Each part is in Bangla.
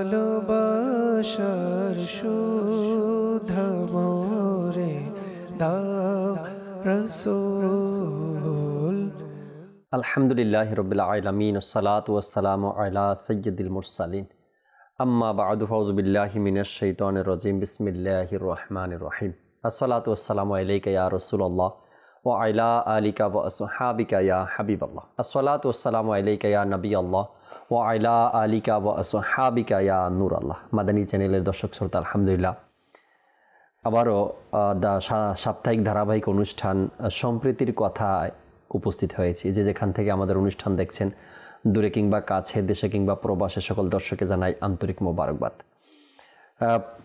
ভালোবাসার সুধা মোরে দাও রাসূল। আলহামদুলিল্লাহি রাব্বিল আলামিন ওয়াসসালাতু ওয়াসসালামু আলা সাইয়্যিদিল মুরসালিন আম্মা বা'দু ফাউযু বিল্লাহি মিনাশ শাইতানির রাজিম বিসমিল্লাহির রহমানির রহিম। আসসালাতু ওয়াসসালামু আলাইকা ইয়া রাসূলুল্লাহ ওয়া আলা আলিকা ওয়া আসহাবিকা ইয়া হাবিবাল্লাহ। আসসালাতু ওয়াসসালামু আলাইকা ইয়া নবিয়াল্লাহ ওয়া আলা আলিকা ওয়া আসহাবিকা ইয়া নূরাল্লাহ। মাদানী চ্যানেলের দর্শক শ্রোতা, আলহামদুলিল্লাহ আবারও সাপ্তাহিক ধারাবাহিক অনুষ্ঠান সম্প্রীতির কথায় উপস্থিত হয়েছি। যে যেখান থেকে আমাদের অনুষ্ঠান দেখছেন, দূরে কিংবা কাছে, দেশে কিংবা প্রবাসে, সকল দর্শকে জানাই আন্তরিক মোবারকবাদ।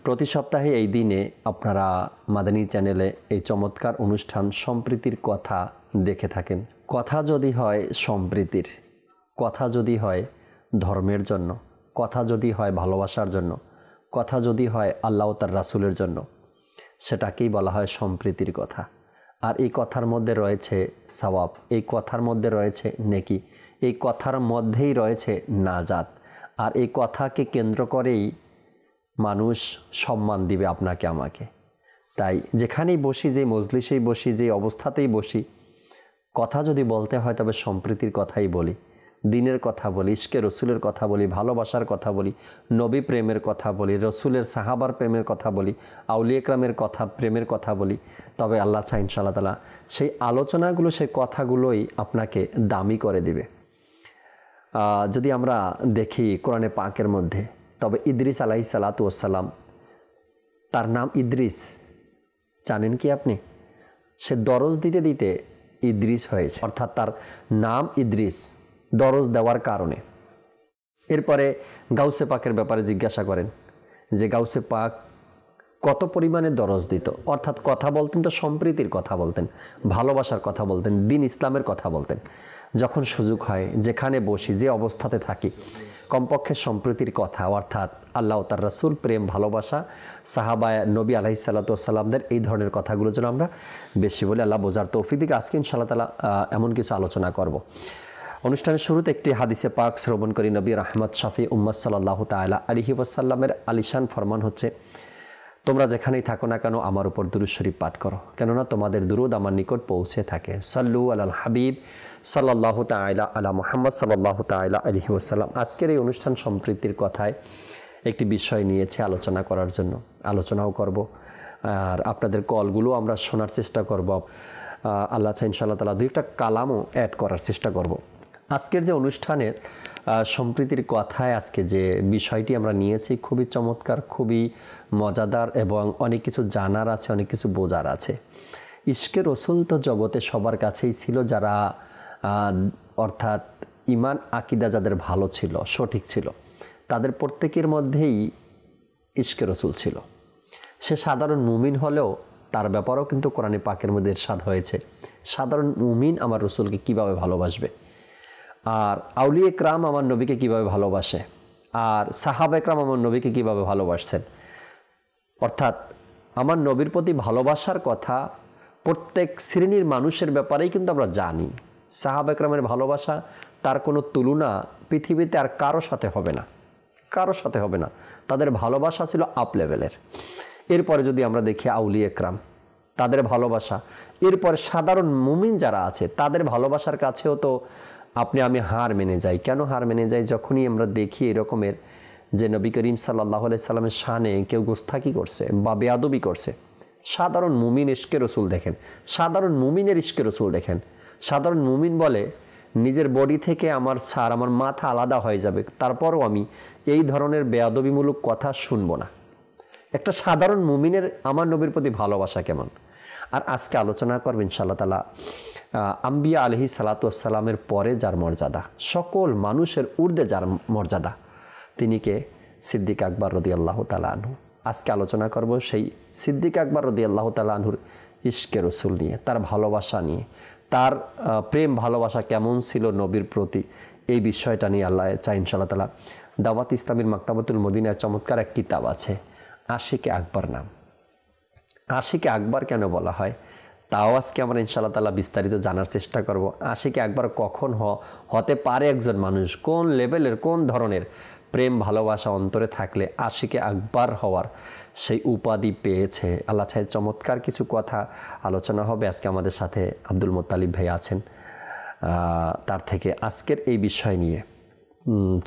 প্রতি সপ্তাহে এই দিনে আপনারা মাদানী চ্যানেলে এই চমৎকার অনুষ্ঠান সম্প্রীতির কথা দেখে থাকেন। কথা যদি হয় সম্প্রীতির, কথা যদি হয় ধর্মের জন্য, কথা যদি হয় ভালোবাসার জন্য, কথা যদি হয় আল্লাহ তার রাসূলের জন্য, সেটাকেই বলা হয় সম্প্রীতির কথা। আর এই কথার মধ্যে রয়েছে সওয়াব, এই কথার মধ্যে রয়েছে নেকি, এই কথার মধ্যেই রয়েছে নাজাত। আর এই কথাকে কেন্দ্র করেই মানুষ সম্মান দিবে আপনাকে আমাকে। তাই যেখানেই বসি, যে মজলিসেই বসি, যে অবস্থাতেই বসি, কথা যদি বলতে হয় তবে সম্প্রীতির কথাই বলি, দিনের কথা বলি, ইশকে রসুলের কথা বলি, ভালোবাসার কথা বলি, নবী প্রেমের কথা বলি, রসুলের সাহাবার প্রেমের কথা বলি, আউলিয়া ইকরামের কথা প্রেমের কথা বলি। তবে আল্লাহ চাই ইনশাআল্লাহ তাআলা সেই আলোচনাগুলো, সেই কথাগুলোই আপনাকে দামি করে দিবে। যদি আমরা দেখি কোরআনে পাকের মধ্যে, তবে ইদ্রিস আলাইহিস সালাতু ওয়াস সালাম, তার নাম ইদ্রিস, জানেন কি আপনি? সে দরজ দিতে দিতে ইদ্রিস হয়েছে, অর্থাৎ তার নাম ইদ্রিস, দরজ দেওয়ার কারণে। এরপরে গাউসে পাকের ব্যাপারে জিজ্ঞাসা করেন যে গাউসে পাক কত পরিমাণে দরজ দিত, অর্থাৎ কথা বলতেন তো সম্প্রীতির কথা বলতেন, ভালোবাসার কথা বলতেন, দিন ইসলামের কথা বলতেন। যখন সুযোগ হয়, যেখানে বসি, যে অবস্থাতে থাকি, কমপক্ষে সম্প্রীতির কথা, অর্থাৎ আল্লাহ তার রাসূল, প্রেম, ভালোবাসা, সাহাবায়ে নবী আলাইহিস সালাতু ওয়াস সালামদের এই ধরনের কথাগুলো যেন আমরা বেশি বলে আল্লাহ বোঝার তৌফিক দিক। আজকে ইনশাআল্লাহ তাআলা এমন কিছু আলোচনা করব। অনুষ্ঠানের শুরুতে একটি হাদিসে পাক শ্রবণ করি। নবী রাহমাত শাফি উম্মাত সাল্লাল্লাহু তাআলা আলাইহি ওয়াসাল্লামের আলিশান ফরমান হচ্ছে, তোমরা যেখানেই থাকো না কেন আমার উপর দুরূদ শরীফ পাঠ করো, কেননা তোমাদের দুরূদ আমার নিকট পৌঁছে থাকে। সাল্লু আলাল হাবিব সাল্লাল্লাহু তাআলা আলা মুহাম্মদ সাল্লাল্লাহু তাআলা আলাইহি ওয়াসাল্লাম। আজকের এই অনুষ্ঠান সম্প্রীতির কথায় একটি বিষয় নিয়েছে আলোচনা করার জন্য, আলোচনাও করব, আর আপনাদের কলগুলো আমরা শোনার চেষ্টা করব। আল্লাহ চাই ইনশাআল্লাহ তাআলা দুই একটা কালামও অ্যাড করার চেষ্টা করব। আজকের যে অনুষ্ঠানের সম্প্রীতির কথায় আজকে যে বিষয়টি আমরা নিয়েছি, খুবই চমৎকার, খুবই মজাদার এবং অনেক কিছু জানার আছে, অনেক কিছু বোঝার আছে। ইশকে রসুল তো জগতে সবার কাছেই ছিল, যারা অর্থাৎ ইমান আকিদা যাদের ভালো ছিল, সঠিক ছিল, তাদের প্রত্যেকের মধ্যেই ইশকে রসুল ছিল। সে সাধারণ মুমিন হলেও তার ব্যাপারেও কিন্তু কোরআনে পাকের মধ্যে ইরশাদ হয়েছে, সাধারণ মুমিন আমার রসুলকে কিভাবে ভালোবাসবে, আর আউলিয়া ইকরাম আমার নবীকে কিভাবে ভালোবাসে, আর সাহাবা ইকরাম আমার নবীকে কিভাবে ভালোবাসছেন। অর্থাৎ আমার নবীর প্রতি ভালোবাসার কথা প্রত্যেক শ্রেণীর মানুষের ব্যাপারেই কিন্তু আমরা জানি। সাহাবা ইকরামের ভালোবাসা তার কোনো তুলনা পৃথিবীতে আর কারো সাথে হবে না, কারো সাথে হবে না। তাদের ভালোবাসা ছিল আপ লেভেলের। এরপরে যদি আমরা দেখি আউলিয়া ইকরাম, তাদের ভালোবাসা, এরপরে সাধারণ মুমিন যারা আছে তাদের ভালোবাসার কাছেও তো আপনি আমি হার মেনে যাই। কেন হার মেনে যাই? যখনই আমরা দেখি এরকমের যে নবী করিম সাল্লাল্লাহু আলাইহি সাল্লামের শানে কেউ গোস্তাকি করছে বা বেয়াদবি করছে, সাধারণ মুমিন ইশকে রসুল দেখেন, সাধারণ মুমিনের ইশকে রসুল দেখেন। সাধারণ মুমিন বলে নিজের বডি থেকে আমার ছাড়, আমার মাথা আলাদা হয়ে যাবে, তারপরও আমি এই ধরনের বেয়াদবিমূলক কথা শুনবো না। একটা সাধারণ মুমিনের আমার নবীর প্রতি ভালোবাসা কেমন। আর আজকে আলোচনা করবেন ইনশাআল্লাহ তাআলা আম্বিয়া আলাইহিস সালাতু ওয়াস সালামের পরে যার মর্যাদা, সকল মানুষের ঊর্ধ্বে যার মর্যাদা, তিনি কে? সিদ্দিক আকবর রাদিয়াল্লাহু তাআলা আনহু। আজকে আলোচনা করব সেই সিদ্দিক আকবর রাদিয়াল্লাহু তাআলা আনহুর ইশকে রসুল নিয়ে, তার ভালোবাসা নিয়ে, তার প্রেম ভালোবাসা কেমন ছিল নবীর প্রতি, এই বিষয়টা নিয়ে আল্লাহ চাই ইনশাআল্লাহ তাআলা। দাওয়াত ইসলামীর মাকতাবাতুল মদিনায় চমৎকার এক কিতাব আছে, আশিকে আকবর নাম। আশিকে আকবর কেন বলা হয় তাও আজকে আমরা ইনশাআল্লাহ তাআলা বিস্তারিত জানার চেষ্টা করব। আশিকে আকবর কখন হতে পারে একজন মানুষ, কোন লেভেলের, কোন ধরনের, প্রেম ভালোবাসা অন্তরে থাকলে আশিকে আকবার হওয়ার সেই উপাধি পেয়েছে। আল্লাহ চাই চমৎকার কিছু কথা আলোচনা হবে। আজকে আমাদের সাথে আব্দুল মোত্তালিব ভাই আছেন, তার থেকে আজকের এই বিষয় নিয়ে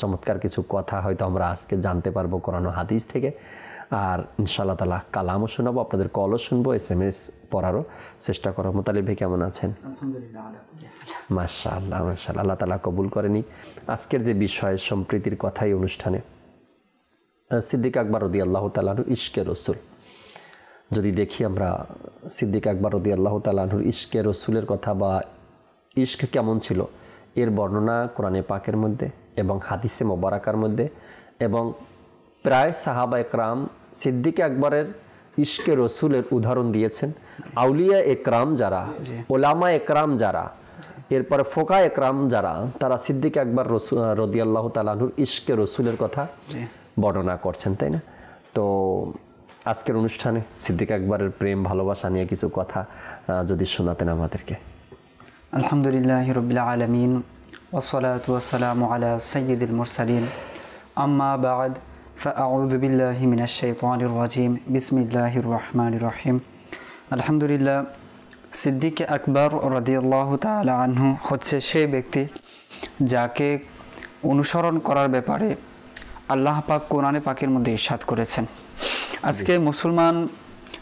চমৎকার কিছু কথা হয়তো আমরা আজকে জানতে পারবো কোরআন ও হাদিস থেকে। আর ইনশাআল্লাহ তাআলা কালামও শোনাবো, আপনাদের কলও শুনবো, SMS পড়ারও চেষ্টা করো। মোত্তালিব ভাই কেমন আছেন? মাশাআল্লাহ মাশাআল্লাহ, আল্লাহ তাআলা কবুল করেনি। আজকের যে বিষয় সম্প্রীতির কথাই অনুষ্ঠানে সিদ্দিক আকবর রাদিয়াল্লাহু তাআলা আনহু ইশকে রসুল। যদি দেখি আমরা সিদ্দিক আকবর রাদিয়াল্লাহু তাআলা আনহুর ইশকে রসুলের কথা বা ইশক কেমন ছিল এর বর্ণনা কোরআনে পাকের মধ্যে এবং হাদিসে মোবারকার মধ্যে, এবং প্রায় সাহাবা একরাম সিদ্দিক আকবরের ইশকে রসুলের উদাহরণ দিয়েছেন। আউলিয়া একরাম যারা, ওলামা একরাম যারা, এরপরে ফোকা একরাম যারা, তারা সিদ্দিক আকবর রাদিয়াল্লাহু তাআলা আনহুর ইশকে রসুলের কথা বর্ণনা করছেন, তাই না? তো আজকের অনুষ্ঠানে সিদ্দিক আকবরের প্রেম ভালোবাসা নিয়ে কিছু কথা যদি শোনাতেন আমাদেরকে। আলহামদুলিল্লাহি রাব্বিল আলামিন ওয়াসসালাতু ওয়াসসালামু আলা সাইয়্যিদিল মুরসালিন আম্মা বা'দ ফাআউযু বিল্লাহি মিনাশ শাইতানির রাজিম বিসমিল্লাহির রহমানির রহিম। আলহামদুলিল্লাহ, সিদ্দিক আকবর রাদিয়াল্লাহু তাআলা আনহু হচ্ছে সেই ব্যক্তি যাকে অনুসরণ করার ব্যাপারে আল্লাহ পাক কোরআনে পাকের মধ্যে ইরশাদ করেছেন। আজকে মুসলমান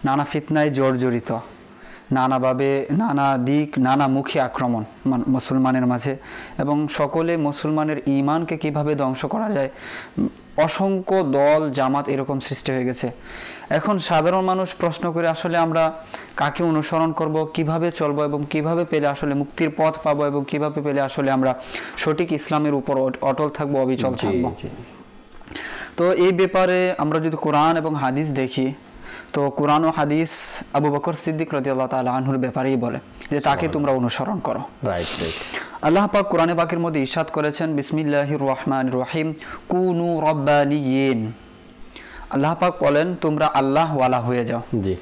নানা ফিতনায় জর্জরিত, নানাভাবে নানা দিক নানামুখী আক্রমণ মুসলমানের মাঝে, এবং সকলে মুসলমানের ঈমানকে কিভাবে ধ্বংস করা যায়, অসংখ্য দল জামাত এরকম সৃষ্টি হয়ে গেছে। এখন সাধারণ মানুষ প্রশ্ন করে আসলে আমরা কাকে অনুসরণ করব, কিভাবে চলবো এবং কিভাবে পেলে আসলে মুক্তির পথ পাবো এবং কিভাবে পেলে আসলে আমরা সঠিক ইসলামের উপর অটল থাকবো, অবিচল থাকবো। তো এই ব্যাপারে আমরা যদি কোরআন এবং হাদিস দেখি, তো কোরআন ও হাদিস আবু বকর সিদ্দিক রাদিয়াল্লাহু তাআলা আনহুর ব্যাপারেই বলে যে তাকে তোমরা অনুসরণ করো। আল্লাহ পাক কোরআনে পাকের মধ্যে ইরশাদ করেছেন বিসমিল্লাহির রহমানির রহিম কুনু রাব্বানিয়িন। আল্লাহ পাক বলেন তোমরা আল্লাহ ওয়ালা হয়ে যাও। জি।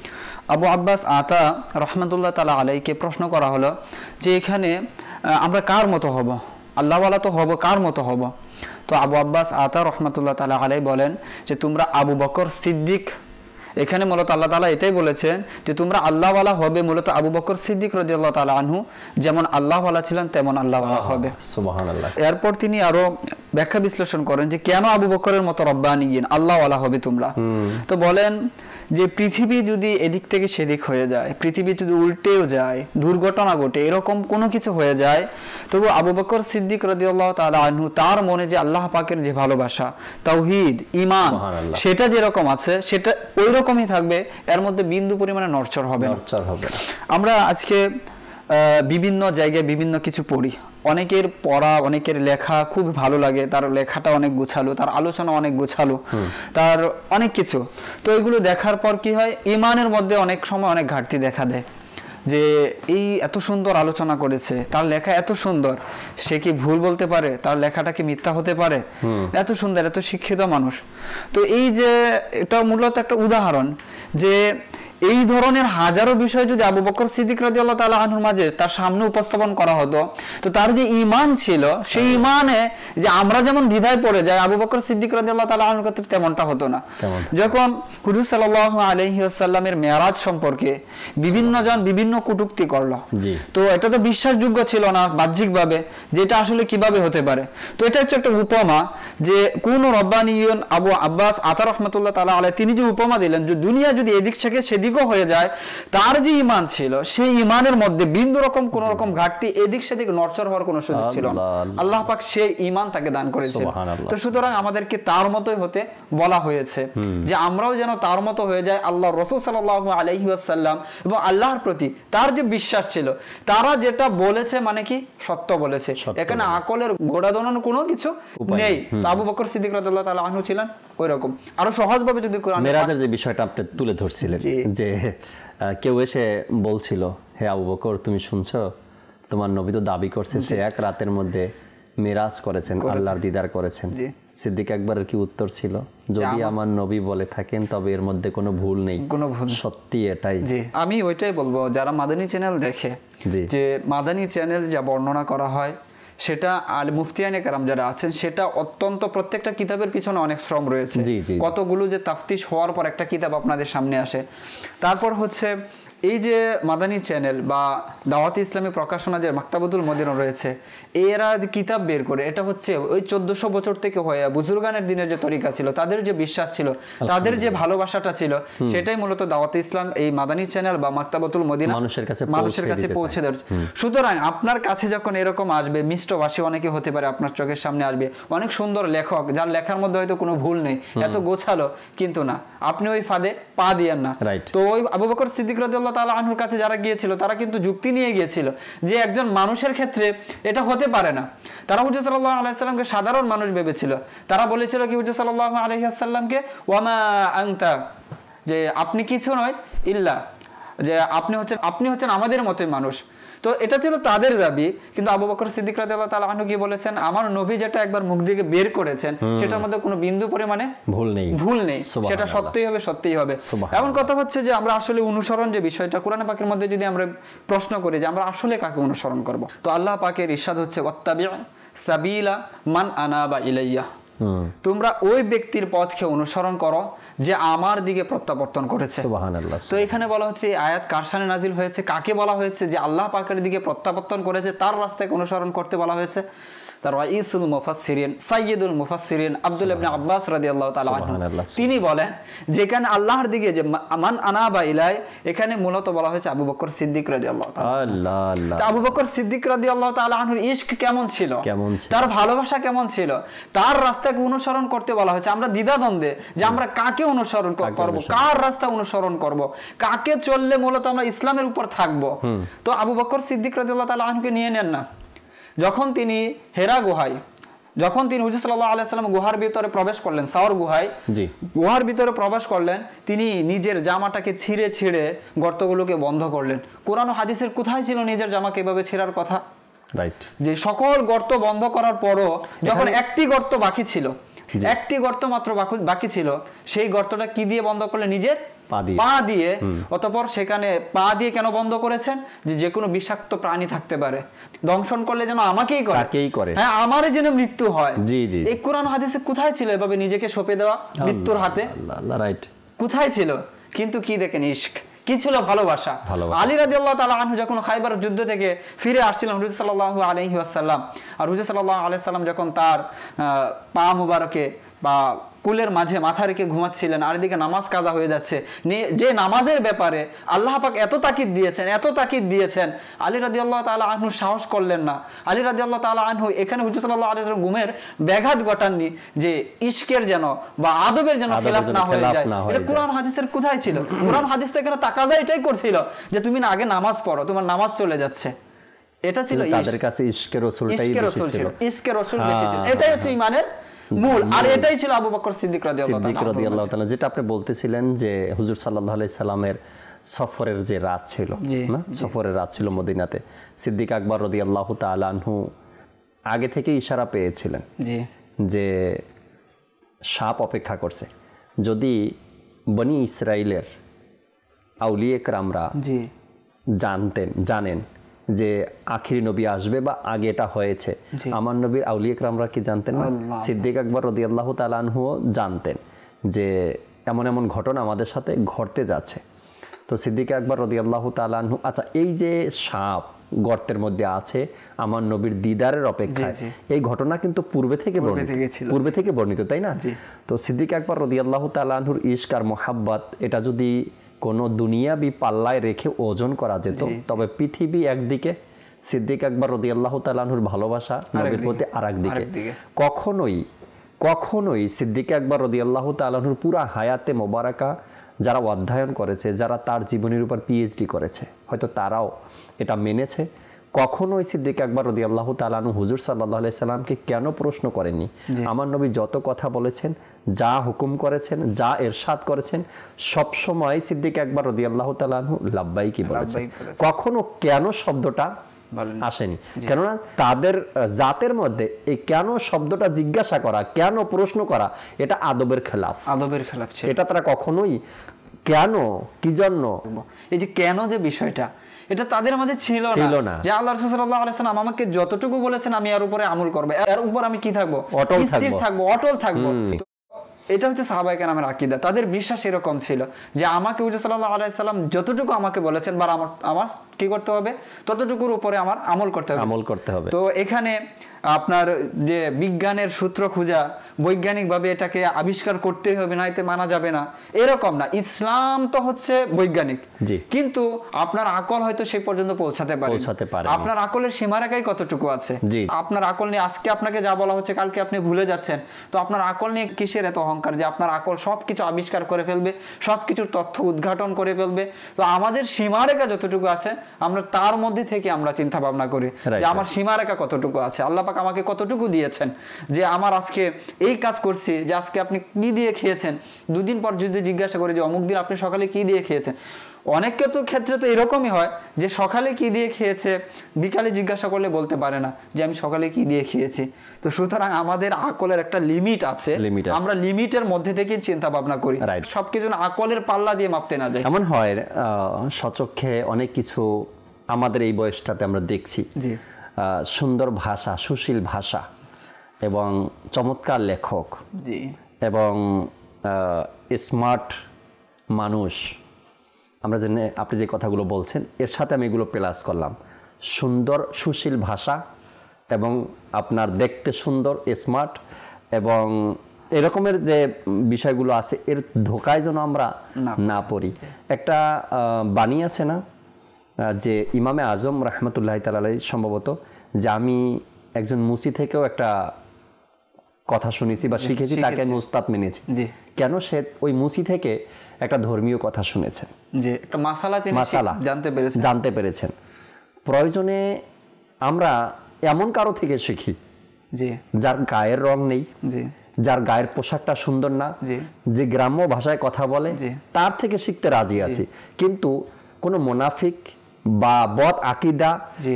আবু আব্বাস আতা রহমাতুল্লাহ তাআলা আলাইকে প্রশ্ন করা হলো যে এখানে আমরা কার মতো হব, আল্লাহ ওয়ালা তো হব, কার মতো হব? তো আবু আব্বাস আতা রহমাতুল্লাহ তাআলা আলাই বলেন যে তোমরা আবু বকর সিদ্দিক, এখানে মূলত আল্লাহ তাআলা এটাই বলেছেন যে তোমরা আল্লাহওয়ালা হবে। মূলত আবু বকর সিদ্দিক রাদিয়াল্লাহু তাআলা আনহু যেমন আল্লাহওয়ালা ছিলেন তেমন আল্লাহওয়ালা হবে। সুবহানাল্লাহ। এরপর তিনি আরো ব্যাখ্যা বিশ্লেষণ করেন যে কেন আবু বকরের মতো রব্বানিয়িন আল্লাহওয়ালা হবে তোমরা। তো বলেন যে পৃথিবী যদি এদিক থেকে সেদিক হয়ে যায়, পৃথিবী যদি উল্টেও যায়, দুর্ঘটনা ঘটে, এরকম কোনো কিছু হয়ে যায়, তবু আবু বকর সিদ্দিক রাদিয়াল্লাহু তাআলা আনহু তার মনে যে আল্লাহ পাকের যে ভালোবাসা, তাওহীদ, ঈমান, সেটা যেরকম আছে সেটা ওই রকমই থাকবে, এর মধ্যে বিন্দু পরিমাণে নড়চড় হবে না। আমরা আজকে বিভিন্ন জায়গায় বিভিন্ন কিছু পড়ি, অনেকের পড়া অনেকের লেখা খুব ভালো লাগে, তার লেখাটা অনেক গোছালো, তার আলোচনা অনেক গোছালো, তার অনেক কিছু। তো এগুলো দেখার পর কি হয়, ঈমানের মধ্যে অনেক সময় অনেক ঘাটতি দেখা দেয় যে এই এত সুন্দর আলোচনা করেছে, তার লেখা এত সুন্দর, সে কি ভুল বলতে পারে? তার লেখাটা কি মিথ্যা হতে পারে? এত সুন্দর, এত শিক্ষিত মানুষ। তো এই যে এটা মূলত একটা উদাহরণ যে এই ধরনের হাজারো বিষয় যদি আবু বকর সিদ্দিক রাদিয়াল্লাহু তাআলা আনহুর মাঝে তার সামনে উপস্থাপন করা হতো, তো তার যে ঈমান ছিল সেই ঈমানে যে আমরা যেমন দ্বিধায় পড়ে যাই, আবু বকর সিদ্দিক রাদিয়াল্লাহু তাআলা আনহুর ক্ষেত্রে তেমনটা হতো না। যখন হুজুর সাল্লাল্লাহু আলাইহি ওয়াসাল্লামের মেরাজ সম্পর্কে বিভিন্ন জন বিভিন্ন কটূক্তি করলো, তো এটা তো বিশ্বাসযোগ্য ছিল না বাহ্যিকভাবে, যে এটা আসলে কিভাবে হতে পারে। তো এটা হচ্ছে একটা উপমা যে কোন রব্বানিয়ুন আবু আব্বাস আতা রাহমাতুল্লাহ তাআলা আলাইহি তিনি যে উপমা দিলেন যে দুনিয়া যদি এদিক থেকে সেদিক হয়ে যায়, তার যে ঈমান ছিল সেই ঈমানের মধ্যে বিন্দু রকম কোন রকম ঘাটতি, এদিক সেদিক নড়চড় হওয়ার কোনো সুযোগ ছিল না। আল্লাহ পাক সেই ঈমান তাকে দান করেছেন। তো সুতরাং আমাদেরকে তার মতোই হতে বলা হয়েছে যে আমরাও যেন তার মতো হয়ে যায়। আল্লাহ রাসূল সাল্লাল্লাহু আলাইহি ওয়াসাল্লাম এবং আল্লাহর প্রতি তার যে বিশ্বাস ছিল, তারা যেটা বলেছে মানে কি সত্য বলেছে, এখানে আকলের গোড়া দোনানোর কোনো কিছু নেই। আবু বকর সিদ্দিক রাদিয়াল্লাহু তাআলা আনহু ছিলেন ওইরকম। আরো সহজভাবে যদি কোরআন মেরাজের যে বিষয়টা আপনি তুলে ধরছিলেন, যে কেউ এসে বলছিল, হে আবু বকর তুমি শুনছো, তোমার নবী তো দাবি করছে সে এক রাতের মধ্যে মেরাজ করেছেন, আল্লাহর দিদার করেছেন। সিদ্দিক আকবরের কি উত্তর ছিল? যদি আমার নবী বলে থাকেন তবে এর মধ্যে কোনো ভুল নেই, কোনো ভুল, সত্যি এটাই। আমি ওইটাই বলবো, যারা মাদানী চ্যানেল দেখে, যে মাদানী চ্যানেল যা বর্ণনা করা হয় সেটা আর মুফতিয়ানে কেরাম যারা আছেন সেটা অত্যন্ত প্রত্যেকটা কিতাবের পিছনে অনেক শ্রম রয়েছে। কতগুলো যে তাফতিশ হওয়ার পর একটা কিতাব আপনাদের সামনে আসে। তারপর হচ্ছে এই যে মাদানী চ্যানেল বা দাওয়াতে ইসলামী প্রকাশনা যে মাকতাবাতুল মদিনা রয়েছে, এরা যে কিতাব বের করে, এটা হচ্ছে ওই 1400 বছর থেকে হয়ে বুজুর্গানের দিনের যে তরিকা ছিল, তাদের যে বিশ্বাস ছিল, তাদের যে ভালোবাসাটা ছিল, সেটাই মূলত দাওয়াতে ইসলাম এই মাদানী চ্যানেল বা মাকতাবাতুল মদিনা মানুষের কাছে পৌঁছে দেয়। সুতরাং আপনার কাছে যখন এরকম আসবে, মিষ্টভাষী অনেকে হতে পারে, আপনার চোখের সামনে আসবে অনেক সুন্দর লেখক, যার লেখার মধ্যে হয়তো কোনো ভুল নেই, এত গোছালো, কিন্তু না, আপনি ওই ফাঁদে পা দিয়েন না। তো ওই আবু বকর সিদ্দিক রাদিয়াল্লাহু তাআলা আনহুর কাছে যারা গিয়েছিল, তারা কিন্তু যুক্তি নিয়ে গিয়েছিল যে একজন মানুষের ক্ষেত্রে এটা হতে পারে না। তারা হুজুর সাল্লাল্লাহু আলাইহি ওয়াসাল্লামকে সাধারণ মানুষ ভেবেছিল। তারা বলেছিল কি হুজুর সাল্লাল্লাহু আলাইহি ওয়াসাল্লামকে, ওয়ামা আনতা, যে আপনি কিছু নয়, ইল্লা, যে আপনি হচ্ছেন আমাদের মতোই মানুষ। তো এটা ছিল তাদের দাবি। কিন্তু আবু বকর সিদ্দিক রাদিয়াল্লাহু তাআলা আনহু কি বলেছেন, আমার নবী যেটা একবার মুখ থেকে বের করেছেন সেটার মধ্যে কোনো বিন্দু পরিমাণে ভুল নেই, সেটা সত্যিই হবে। এমন কথা হচ্ছে যে আমরা আসলে অনুসরণ যে বিষয়টা, কোরআন পাকের মধ্যে যদি আমরা প্রশ্ন করি যে আমরা আসলে কাকে অনুসরণ করব, তো আল্লাহ পাকের ইরশাদ হচ্ছে ওয়াত্তাবি' সাবিলা মান আনাবা ইলাইয়া, তোমরা ওই ব্যক্তির পথকে অনুসরণ করো যে আমার দিকে প্রত্যাবর্তন করেছে। সুবহানাল্লাহ। তো এখানে বলা হচ্ছে এই আয়াত কার শানে নাজিল হয়েছে, কাকে বলা হয়েছে, যে আল্লাহ পাকের দিকে প্রত্যাবর্তন করেছে তার রাস্তাকে অনুসরণ করতে বলা হয়েছে। তার রাইসুল মুফাসসিরিন সাইয়্যিদুল মুফাসসিরিন আব্দুল্লাহ ইবনে আব্বাস রাদিয়াল্লাহু তাআলা আনহু তিনি বলেন যেখানে আল্লাহর দিকে যে মান আনাবা ইলাই, এখানে মূলত বলা হয়েছে আবু বকর সিদ্দিক রাদিয়াল্লাহু তাআলা। আল্লাহ, আবু বকর সিদ্দিক রাদিয়াল্লাহু তাআলা আনহুর ইশক কেমন ছিল, তার ভালোবাসা কেমন ছিল, তার রাস্তাকে অনুসরণ করতে বলা হয়েছে। আমরা দ্বিধাদ্বন্দ্বে যে আমরা কাকে অনুসরণ করব, কার রাস্তা অনুসরণ করব, কাকে চললে মূলত আমরা ইসলামের উপর থাকব। তো আবু বকর সিদ্দিক রাদিয়াল্লাহু তাআলা আনহুকে নিয়ে নেন না। যখন তিনি হেরা গুহায়, যখন তিনি হুজুর সাল্লাল্লাহু আলাইহি ওয়াসাল্লাম গুহার ভিতরে প্রবেশ করলেন, সাওর গুহায়, গুহার ভিতরে প্রবেশ করলেন, তিনি নিজের জামাটাকে ছিঁড়ে গর্তগুলোকে বন্ধ করলেন। কোরআন ও হাদিসের কোথায় ছিল নিজের জামাকে এভাবে ছেঁড়ার কথা? যে সকল গর্ত বন্ধ করার পরও যখন একটি গর্ত বাকি ছিল, একটি গর্ত মাত্র বাকি ছিল, সেই গর্তটা কি দিয়ে বন্ধ করলেন? নিজের পা দিয়ে। অতঃপর সেখানে পা দিয়ে কেন বন্ধ করেছেন? যে কোনো বিষাক্ত প্রাণী থাকতে পারে, দংশন করলে যেন আমাকেই করে, হ্যাঁ আমারই যেন মৃত্যু হয়। এই কোরআন হাদিসে কোথায় ছিল এভাবে নিজেকে সঁপে দেওয়া মৃত্যুর হাতে? কোথায় ছিল? কিন্তু কি দেখেন ইশক, কি ছিল? ভালোবাসা। আলী রাদিয়াল্লাহু তাআলা আনহু যখন খাইবার যুদ্ধ থেকে ফিরে আসছিলেন হুজুর সাল্লাল্লাহু আলাইহি ওয়াসাল্লাম, আর হুজুর সাল্লাল্লাহু আলাইহি ওয়াসাল্লাম যখন তার পা মুবারকে বা কুলের মাঝে মাথা রেখে ঘুমাচ্ছিলেন, আর এদিকে নামাজ কাজা হয়ে যাচ্ছে, যে নামাজের ব্যাপারে আল্লাহ পাক এত তাকিদ দিয়েছেন, আলী রাদিয়াল্লাহু তাআলা আনহু সাহস করলেন না। আলী রাদিয়াল্লাহু তাআলা আনহু এখানে হুজুর সাল্লাল্লাহু আলাইহি ওয়াসাল্লাম ঘুমের ব্যাঘাত ঘটাননি, যে ইশকের যেন বা আদবের যেন খেলাফ না হয়ে যায়। এটা কোরআন হাদিসের কোথায় ছিল? কোরআন হাদিস তো এখানে তাকাজা এটাই করছিল যে তুমি না আগে নামাজ পড়ো, তোমার নামাজ চলে যাচ্ছে। এটা ছিল তাদের কাছে ইশকের রাসূলটাই বেশি ছিল, ইশকের রাসূল বেশি ছিল। এটাই হচ্ছে ঈমানের মূল। আর এটাই ছিল আবু বকর সিদ্দিক রাদিয়াল্লাহু তাআলা। যেটা আপনি বলতেছিলেন যে হুজুর সাল্লাল্লাহু আলাইহি সাল্লামের সফরের যে রাত ছিল না, সফরের রাত ছিল মদিনাতে, সিদ্দিক আকবর রাদিয়াল্লাহু তাআলা আনহু আগে থেকে ইশারা পেয়েছিলেন যে সাপ অপেক্ষা করছে। যদি বনি ইসরাইলের আউলিয়া কেরামরা জানেন যে আখিরি নবী আসবে বা আগে এটা হয়েছে, আমার নবীর আউলিয়া কেরামরা কি জানতেন না? সিদ্দিক আকবর রাদিয়াল্লাহু তাআলা আনহুও জানতেন যে এমন এমন ঘটনা আমাদের সাথে ঘটতে যাচ্ছে। তো সিদ্দিক আকবর রাদিয়াল্লাহু তাআলা আনহু, আচ্ছা এই যে সাপ গর্তের মধ্যে আছে আমার নবীর দিদারের অপেক্ষায়, এই ঘটনা কিন্তু পূর্বে থেকে বর্ণিত, তাই না? তো সিদ্দিক আকবর রাদিয়াল্লাহু তাআলা আনহুর ইশক আর মুহাব্বত, এটা যদি কোনো দুনিয়াবি পাল্লায় রেখে ওজন করা যেত, তবে পৃথিবী একদিকে, সিদ্দিক আকবর রাদিয়াল্লাহু তাআলা আনহুর ভালোবাসা নবীর প্রতি আরেকদিকে। কখনোই সিদ্দিক আকবর রাদিয়াল্লাহু তাআলা আনহুর পুরা হায়াতে মোবারকা যারা অধ্যয়ন করেছে, যারা তার জীবনের উপর পিএইচডি করেছে, হয়তো তারাও এটা মেনেছে। কখনোই সিদ্দিক আকবর রাদিয়াল্লাহু তাআলা আনহু হুজুর সাল্লাল্লাহু আলাইহি সাল্লামকে কেন প্রশ্ন করেননি? আমার নবী যত কথা বলেছেন, যা হুকুম করেছেন, যা ইরশাদ করেছেন, সব সময় সিদ্দিক আকবর রাদিয়াল্লাহু তাআলা আনহু লাব্বাইকি বলেছেন। কখনো কেন শব্দটা আসেনি, কেননা তাদের জাতের মধ্যে এই কেন শব্দটা জিজ্ঞাসা করা, কেন প্রশ্ন করা, এটা আদবের খেলাফ ছিল। এটা তারা কখনোই কেন, কি জন্য, এই যে কেন যে বিষয়টা, এটা তাদের মাঝে ছিল না। যে আল্লাহ রাসূল সাল্লাল্লাহু আলাইহি ওয়াসাল্লাম আমাকে যতটুকু বলেছেন আমি এর উপরে আমল করব, এর উপর আমি কি থাকবো, স্থির থাকবো, অটল থাকবো। এটা হচ্ছে সাহাবায়ে কেরামের আকীদা। তাদের বিশ্বাস এরকম ছিল যে আমাকে হুজুর সাল্লাল্লাহু আলাইহি সাল্লাম যতটুকু আমাকে বলেছেন বা আমার কি করতে হবে, ততটুকুর উপরে আমার আমল করতে হবে। তো এখানে আপনার যে বিজ্ঞানের সূত্র খোঁজা, বৈজ্ঞানিকভাবে এটাকে আবিষ্কার করতে হবে, না এতে মানা যাবে না, এরকম না। ইসলাম তো হচ্ছে বৈজ্ঞানিক, কিন্তু আপনার আকল হয়তো সেই পর্যন্ত পৌঁছাতে পারে। আপনার আকলের সীমারেখাই কতটুকু আছে। আপনার আকল নিয়ে আজকে আপনাকে যা বলা হচ্ছে কালকে আপনি ভুলে যাচ্ছেন। তো আপনার আকল নিয়ে কিসের এত অহংকার যে আপনার আকল সবকিছু আবিষ্কার করে ফেলবে, সবকিছুর তথ্য উদ্ঘাটন করে ফেলবে? তো আমাদের সীমারেখা যতটুকু আছে আমরা তার মধ্যে থেকে আমরা চিন্তা ভাবনা করি যে আমার সীমারেখা কতটুকু আছে, আল্লাহ পাক আমাকে কতটুকু দিয়েছেন, যে আমার আজকে এই কাজ করছি, যে আজকে আপনি কি দিয়ে খেয়েছেন, দুদিন পর যদি জিজ্ঞাসা করি যে অমুক দিন আপনি সকালে কি দিয়ে খেয়েছেন, অনেকের তো ক্ষেত্রে তো এরকমই হয় যে সকালে কি দিয়ে খেয়েছে বিকালে জিজ্ঞাসা করলে বলতে পারে না যে আমি সকালে কি দিয়ে খেয়েছি। তো সুতরাং আমাদের আকলের একটা লিমিট আছে, আমরা লিমিটের মধ্যে থেকে চিন্তা ভাবনা করি, সবকিছু আকলের পাল্লা দিয়ে মাপতে না যায়। এমন হয় সচক্ষে অনেক কিছু আমাদের এই বয়সটাতে আমরা দেখছি, সুন্দর ভাষা, সুশীল ভাষা এবং চমৎকার লেখক এবং স্মার্ট মানুষ, আমরা আপনি যে কথাগুলো বলছেন এর সাথে আমি এগুলো প্লাস করলাম, সুন্দর সুশীল ভাষা এবং আপনার দেখতে সুন্দর, স্মার্ট এবং এরকমের যে বিষয়গুলো আছে, এর ধোকায় যেন আমরা না পড়ি। একটা বাণী আছে না যে ইমামে আজম রহমতুল্লাহ তাআলা সম্ভবত, যে আমি একজন মুসি থেকেও একটা কথা শুনেছি বা শিখেছি, তাকে আমি উস্তাদ মেনেছি। কেন? সে ওই মুসি থেকে একটা ধর্মীয় কথা শুনেছেন, যে একটা মাসালা জানতে পেরেছেন। প্রয়োজনে আমরা এমন কারো থেকে শিখি যার গায়ের রং নেই, যার গায়ের পোশাকটা সুন্দর না, যে গ্রাম্য ভাষায় কথা বলে, তার থেকে শিখতে রাজি আছি। কিন্তু কোনো মুনাফিক বা বদ আকীদা,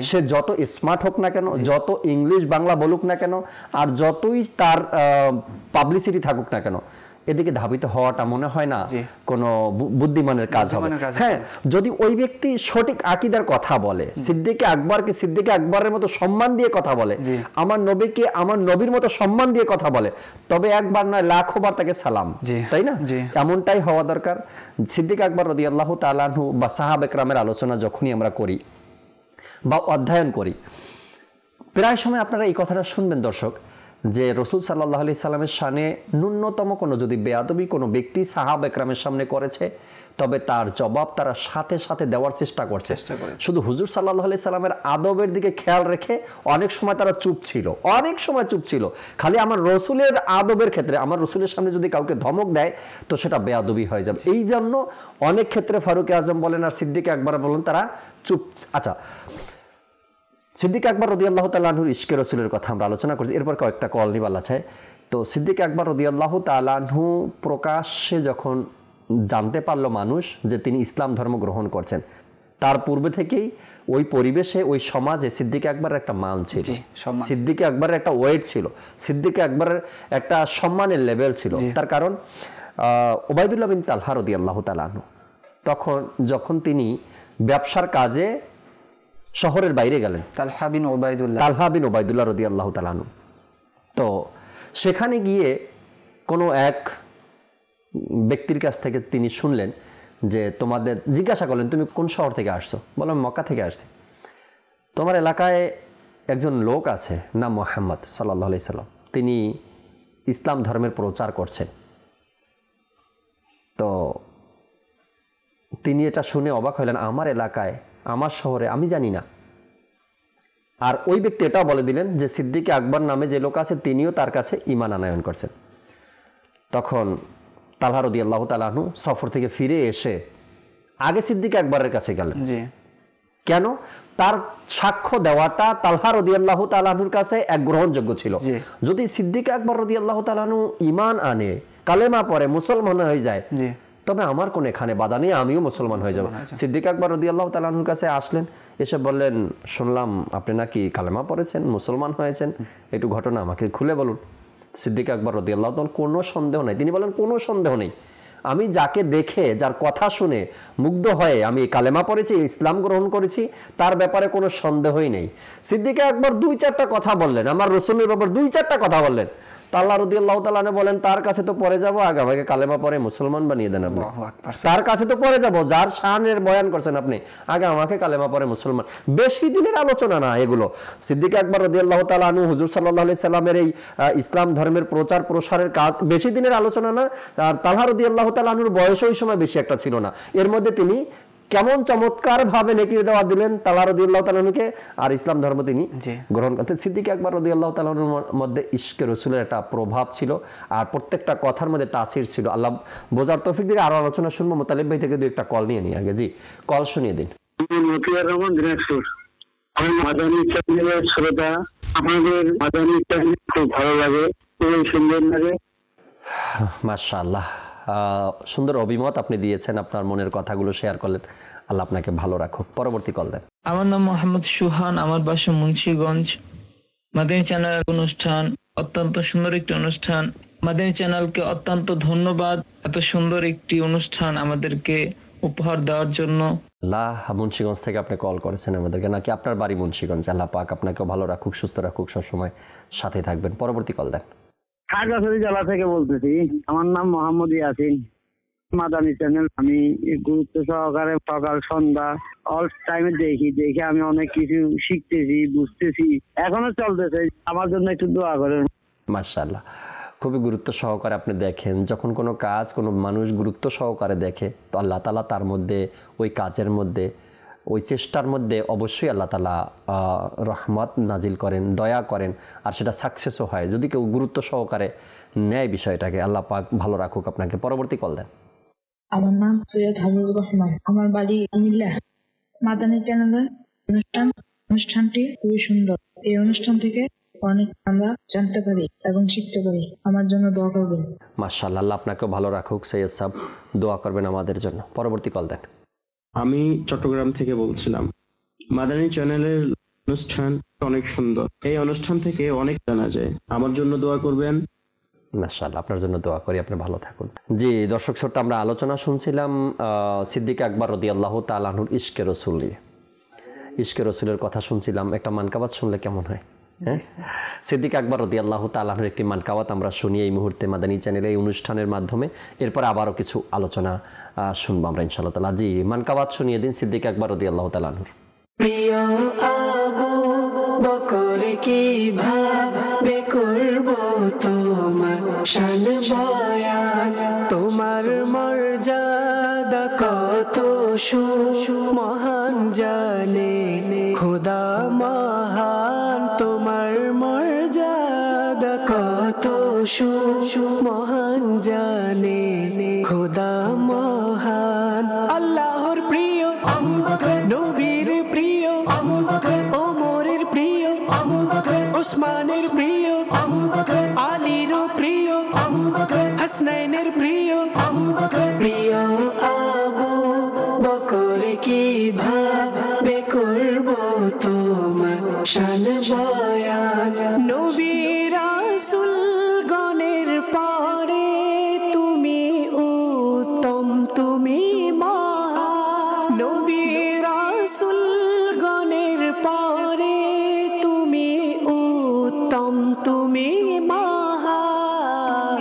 সে যত স্মার্ট হোক না কেন, যত ইংলিশ বাংলা বলুক না কেন, আর যতই তার পাবলিসিটি থাকুক না কেন, এদিকে ধাবিত হওয়াটা মনে হয় না কোনো বুদ্ধিমানের কাজ হবে। হ্যাঁ, যদি ওই ব্যক্তি সঠিক আকীদার কথা বলে, সিদ্দিক আকবরকে সিদ্দিক আকবরের মতো সম্মান দিয়ে কথা বলে, আমার নবীকে আমার নবীর মতো সম্মান দিয়ে কথা বলে, তবে একবার নয় লাখো বার তাকে সালাম, তাই না? এমনটাই হওয়া দরকার। সিদ্দিক আকবর রাদিয়াল্লাহু তাআলা আনহু বা সাহাবা কেরামের আলোচনা যখনই আমরা করি বা অধ্যয়ন করি, প্রায় সময় আপনারা এই কথাটা শুনবেন দর্শক, যে রসুল সাল্লাল্লাহু আলাইহি সাল্লামের শানে ন্যূনতম কোনো যদি বেয়াদবি কোনো ব্যক্তি সাহাবা একরামের সামনে করেছে, তবে তার জবাব তারা সাথে সাথে দেওয়ার চেষ্টা করছে। শুধু হুজুর সাল্লাল্লাহু আলাইহি সাল্লামের আদবের দিকে খেয়াল রেখে অনেক সময় তারা চুপ ছিল, খালি আমার রসুলের আদবের ক্ষেত্রে আমার রসুলের সামনে যদি কাউকে ধমক দেয় তো সেটা বেয়াদবি হয়ে যাবে। এই জন্য অনেক ক্ষেত্রে ফারুক আজম বলেন আর সিদ্দিক আকবর বলেন, তারা চুপ। আচ্ছা, সিদ্দিক আকবর রাদিয়াল্লাহু তাআলা আনহুর ইশকে রসুলের কথা আমরা আলোচনা করছি, এরপর কয়েকটা কল নিবাল আছে। তো সিদ্দিক আকবর রাদিয়াল্লাহু তাআলা আনহু প্রকাশ্যে যখন জানতে পারলো মানুষ যে তিনি ইসলাম ধর্ম গ্রহণ করছেন, তার পূর্বে থেকেই ওই পরিবেশে ওই সমাজে সিদ্দিক আকবরের একটা মান ছিল, সিদ্দিক আকবরের একটা ওয়েট ছিল, সিদ্দিক আকবরের একটা সম্মানের লেভেল ছিল। তার কারণ উবাইদুল্লাহ বিন তালহা রাদিয়াল্লাহু তাআলা আনহু যখন তিনি ব্যবসার কাজে শহরের বাইরে গেলেন, তালহা বিন উবাইদুল্লাহ রাদিয়াল্লাহু তাআলা আনহু, তো সেখানে গিয়ে কোনো এক ব্যক্তির কাছ থেকে তিনি শুনলেন যে তোমাদের জিজ্ঞাসা করলেন তুমি কোন শহর থেকে আসছো? বললাম মক্কা থেকে আসছি। তোমার এলাকায় একজন লোক আছে নাম মুহাম্মদ সাল্লাল্লাহু আলাইহি সাল্লাম, তিনি ইসলাম ধর্মের প্রচার করছেন। তো তিনি এটা শুনে অবাক হলেন, আমার এলাকায় আমার শহরে আমি জানি না। আর ওই ব্যক্তি এটাও বলে দিলেন যে সিদ্দিক আকবর নামে যে লোক আছে তিনিও তার কাছে ঈমান আনয়ন করছেন। তখন তালহা রাদিয়াল্লাহু তাআলা আনহু সফর থেকে ফিরে এসে আগে সিদ্দিক আকবরের কাছে গেলেন। কেন? তার সাক্ষ্য দেওয়াটা তালহা রাদিয়াল্লাহু তাআলা আনহুর কাছে এক গ্রহণযোগ্য ছিল। যদি সিদ্দিক আকবর রাদিয়াল্লাহু তাআলা আনহু ঈমান আনে, কালেমা পড়ে, মুসলমান হয়ে যায়, তবে আমার কোন এখানে বাধা নেই, আমিও মুসলমান হয়ে যাব। সিদ্দিক আকবর রাদিয়াল্লাহু তাআলা আনহুর কাছে আসলেন, এসে বললেন শুনলাম আপনি নাকি কালেমা পড়েছেন, মুসলমান হয়েছেন, একটু ঘটনা আমাকে খুলে বলুন। সিদ্দিক আকবর রাদিয়াল্লাহু তাআলা কোনো সন্দেহ নাই, তিনি বলেন কোনো সন্দেহ নেই, আমি যাকে দেখে, যার কথা শুনে মুগ্ধ হয়ে আমি কালেমা পড়েছি, ইসলাম গ্রহণ করেছি, তার ব্যাপারে কোনো সন্দেহই নেই। সিদ্দিক আকবর 2-4টা কথা বললেন, আমার রসুলের ব্যাপারে 2-4টা কথা বললেন। আল্লাহ রাদিয়াল্লাহু তাআলা বলেন, তার কাছে তো পরে যাব, আগে আমাকে কালেমা পড়ে মুসলমান বানিয়ে দেন আপনি। তার কাছে তো পরে যাব, যার শানের বয়ান করছেন আপনি, আগে আমাকে কালেমা পড়ে মুসলমান। বেশি দিনের আলোচনা না এগুলো। সিদ্দিক আকবর রাদিয়াল্লাহু তাআলা আনহু হুজুর সাল্লাল্লাহু আলাইহি সাল্লামের এই ইসলাম ধর্মের প্রচার প্রসারের কাজ বেশি দিনের আলোচনা না। আর তালহা রাদিয়াল্লাহু তাআলা আনহুর বয়স ওই সময় বেশি একটা ছিল না। এর মধ্যে তিনি কেমন চমৎকার ভাবে নেকির দেওয়া দিলেন তালহা রাদিয়াল্লাহু তাআলাকে, আর ইসলাম ধর্ম তিনি গ্রহণ করতেন। সিদ্দিক আকবর রাদিয়াল্লাহু তাআলার মধ্যে ইশকে রাসূলের একটা প্রভাব ছিল, আর প্রত্যেকটা কথার মধ্যে তাসির ছিল। আল্লাহ বোঝার তৌফিক দিলে আরো আলোচনা শুনবো। মুতালিব ভাই থেকে 2-1টা কল নিয়ে নিই আগে। জি, কল শুনিয়ে দিন। মতিয়ার রহমান, দিনাজপুর। আমি মাদানী চ্যানেলের শ্রোতা। আপনাদের মাদানী চ্যানেল খুব ভালো লাগে, খুবই সুন্দর লাগে। মাশাআল্লাহ, সুন্দর অভিমত আপনি দিয়েছেন, আপনার মনের কথাগুলো শেয়ার করলেন। আল্লাহ আপনাকে ভালো রাখুক। পরবর্তী কল দেন। আমার নাম মোহাম্মদ সুহান, আমার বাসা মুন্সিগঞ্জ। মাদানী চ্যানেল অনুষ্ঠান অত্যন্ত সুন্দর একটি অনুষ্ঠান। মাদানী চ্যানেলকে অত্যন্ত ধন্যবাদ, এত সুন্দর একটি অনুষ্ঠান আমাদেরকে উপহার দেওয়ার জন্য। আল্লাহ, মুন্সিগঞ্জ থেকে আপনি কল করেছেন আমাদেরকে, নাকি আপনার বাড়ি মুন্সিগঞ্জ? আল্লাহ পাক আপনাকেও ভালো রাখুক, সুস্থ রাখুক, সবসময় সাথে থাকবেন। পরবর্তী কল দেন। খাগড়াছড়ি জেলা থেকে বলতেছি। আমার নাম মোহাম্মদ ইয়াসিন। মাদানী চ্যানেল আমি গুরুত্ব সহকারে সকাল সন্ধ্যা অল টাইমে দেখি আমি অনেক কিছু শিখতেছি, বুঝতেছি, এখনো চলতেছে। আমার জন্য একটু দোয়া করেন। মাশাআল্লাহ, খুবই গুরুত্ব সহকারে আপনি দেখেন। যখন কোনো কাজ কোনো মানুষ গুরুত্ব সহকারে দেখে, তো আল্লাহ তাআলা তার মধ্যে, ওই কাজের মধ্যে, ওই চেষ্টার মধ্যে অবশ্যই আল্লাহ তাআলা রহমত নাজিল করেন, দয়া করেন, আর সেটা সাকসেসও হয় যদি কেউ গুরুত্ব সহকারে নেয় বিষয়টাকে। আল্লাহ পাক ভালো রাখুক আপনাকে। পরবর্তী কল দেন। আমার নাম সৈয়দ হাবিবুর রহমান, আমার বাড়ি কুমিল্লা। মাদানী চ্যানেলের অনুষ্ঠানটি খুবই সুন্দর। এই অনুষ্ঠান থেকে অনেক আমরা জানতে পারি এবং শিখতে পারি। আমার জন্য দোয়া করবেন। মাশাআল্লাহ, আল্লাহ আপনাকেও ভালো রাখুক। সৈয়দ সাহেব দোয়া করবেন আমাদের জন্য। পরবর্তী কল দেন। আমি চট্টগ্রাম থেকে বলছিলাম। মাদানী চ্যানেলের অনুষ্ঠান অনেক সুন্দর, এই অনুষ্ঠান থেকে অনেক জানা যায়। আমার জন্য দোয়া করবেন। মাশাআল্লাহ, আপনার জন্য দোয়া করি, আপনি ভালো থাকুন। জি দর্শক শ্রোতা, আমরা আলোচনা শুনছিলাম সিদ্দিক আকবর রাদিয়াল্লাহু তাআলা আনহুর ইশকে রাসূল নিয়ে। ইশকে রাসূলের কথা শুনছিলাম। একটা মানকাবাত শুনলে কেমন হয়? হ্যাঁ, সিদ্দিক আকবর রাদিয়াল্লাহু তাআলা আনহুর একটি মানকাবাত আমরা শুনি এই মুহূর্তে মাদানী চ্যানেলে এই অনুষ্ঠানের মাধ্যমে। এরপর আবারও কিছু আলোচনা শুনবো আমরা ইনশাআল্লাহ তাআলা। জি, মানকাবাত শুনিয়ে দিন সিদ্দিক আকবর রাদিয়াল্লাহু তাআলা আনহুর। প্রিয় আবু বকর কিভাবে করব তোমার শান বয়ান, তোমার মর্যাদা কত মহান জানে খোদা মহান, তোমার মর্যাদা কত মহান জানে খোদা মহান। আল্লাহর প্রিয় আবু বকর, নবীর প্রিয় আবু বকর, ওমরের প্রিয় আবু বকর, ওসমানের প্রিয় আবু বকর, আলীর প্রিয় আবু বকর, হাসনাইনের প্রিয় আবু বকর। প্রিয় আবু বকর কিভাবে করব তোমার শান বয়ান, নবী রাসূল গণের পরে তুমি উত্তম, তুমি মহান, নবী রাসূল গণের পরে তুমি উত্তম, তুমি মহান,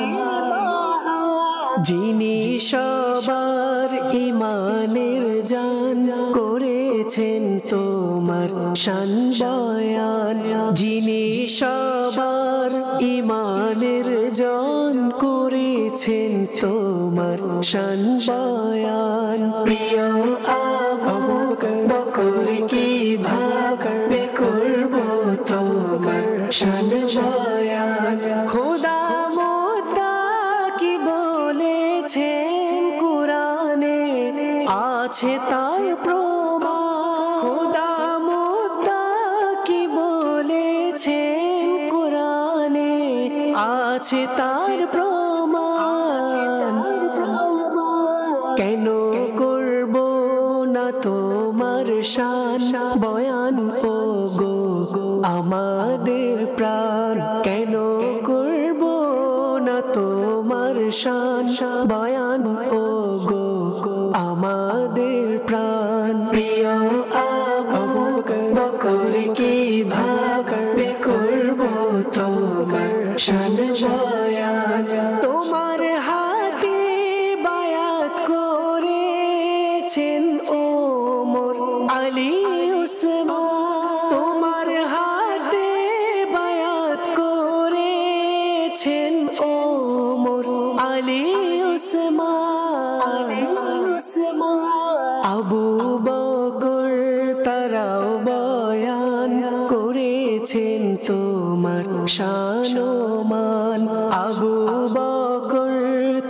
যিনি সবার ইমানের জান করেছেন তোমার শান বয়ান, যিনি সবার ইমানের জান করেছেন তোমার শান বয়ান। প্রিয় আবু বকর কিভাবে করব তোমার শান বয়ান, খোদা মুত্তাকি বলেছেন কুরআনে আছে তার প্রমাণ, খোদা মুত্তাকি বলেছেন কুরআনে আছে তার প্রমাণ। কেন করব না তোমার শান বয়ান ও গো আমাদের প্রাণ, কেন করব না তোমার শান শান বয়ান ও গো আমাদের প্রাণ প্রিয় আবু বকর কিভাবে করব তোমার শান বয়ান তোমার হাতে বায়াত করেছেন ওমর আলী উসমান তোমার হাতে বায়াত করেছেন ওমর আলী উসমান আবু বকর তারাও বয়ান করেছেন তোমার শান ও মান আবু বকর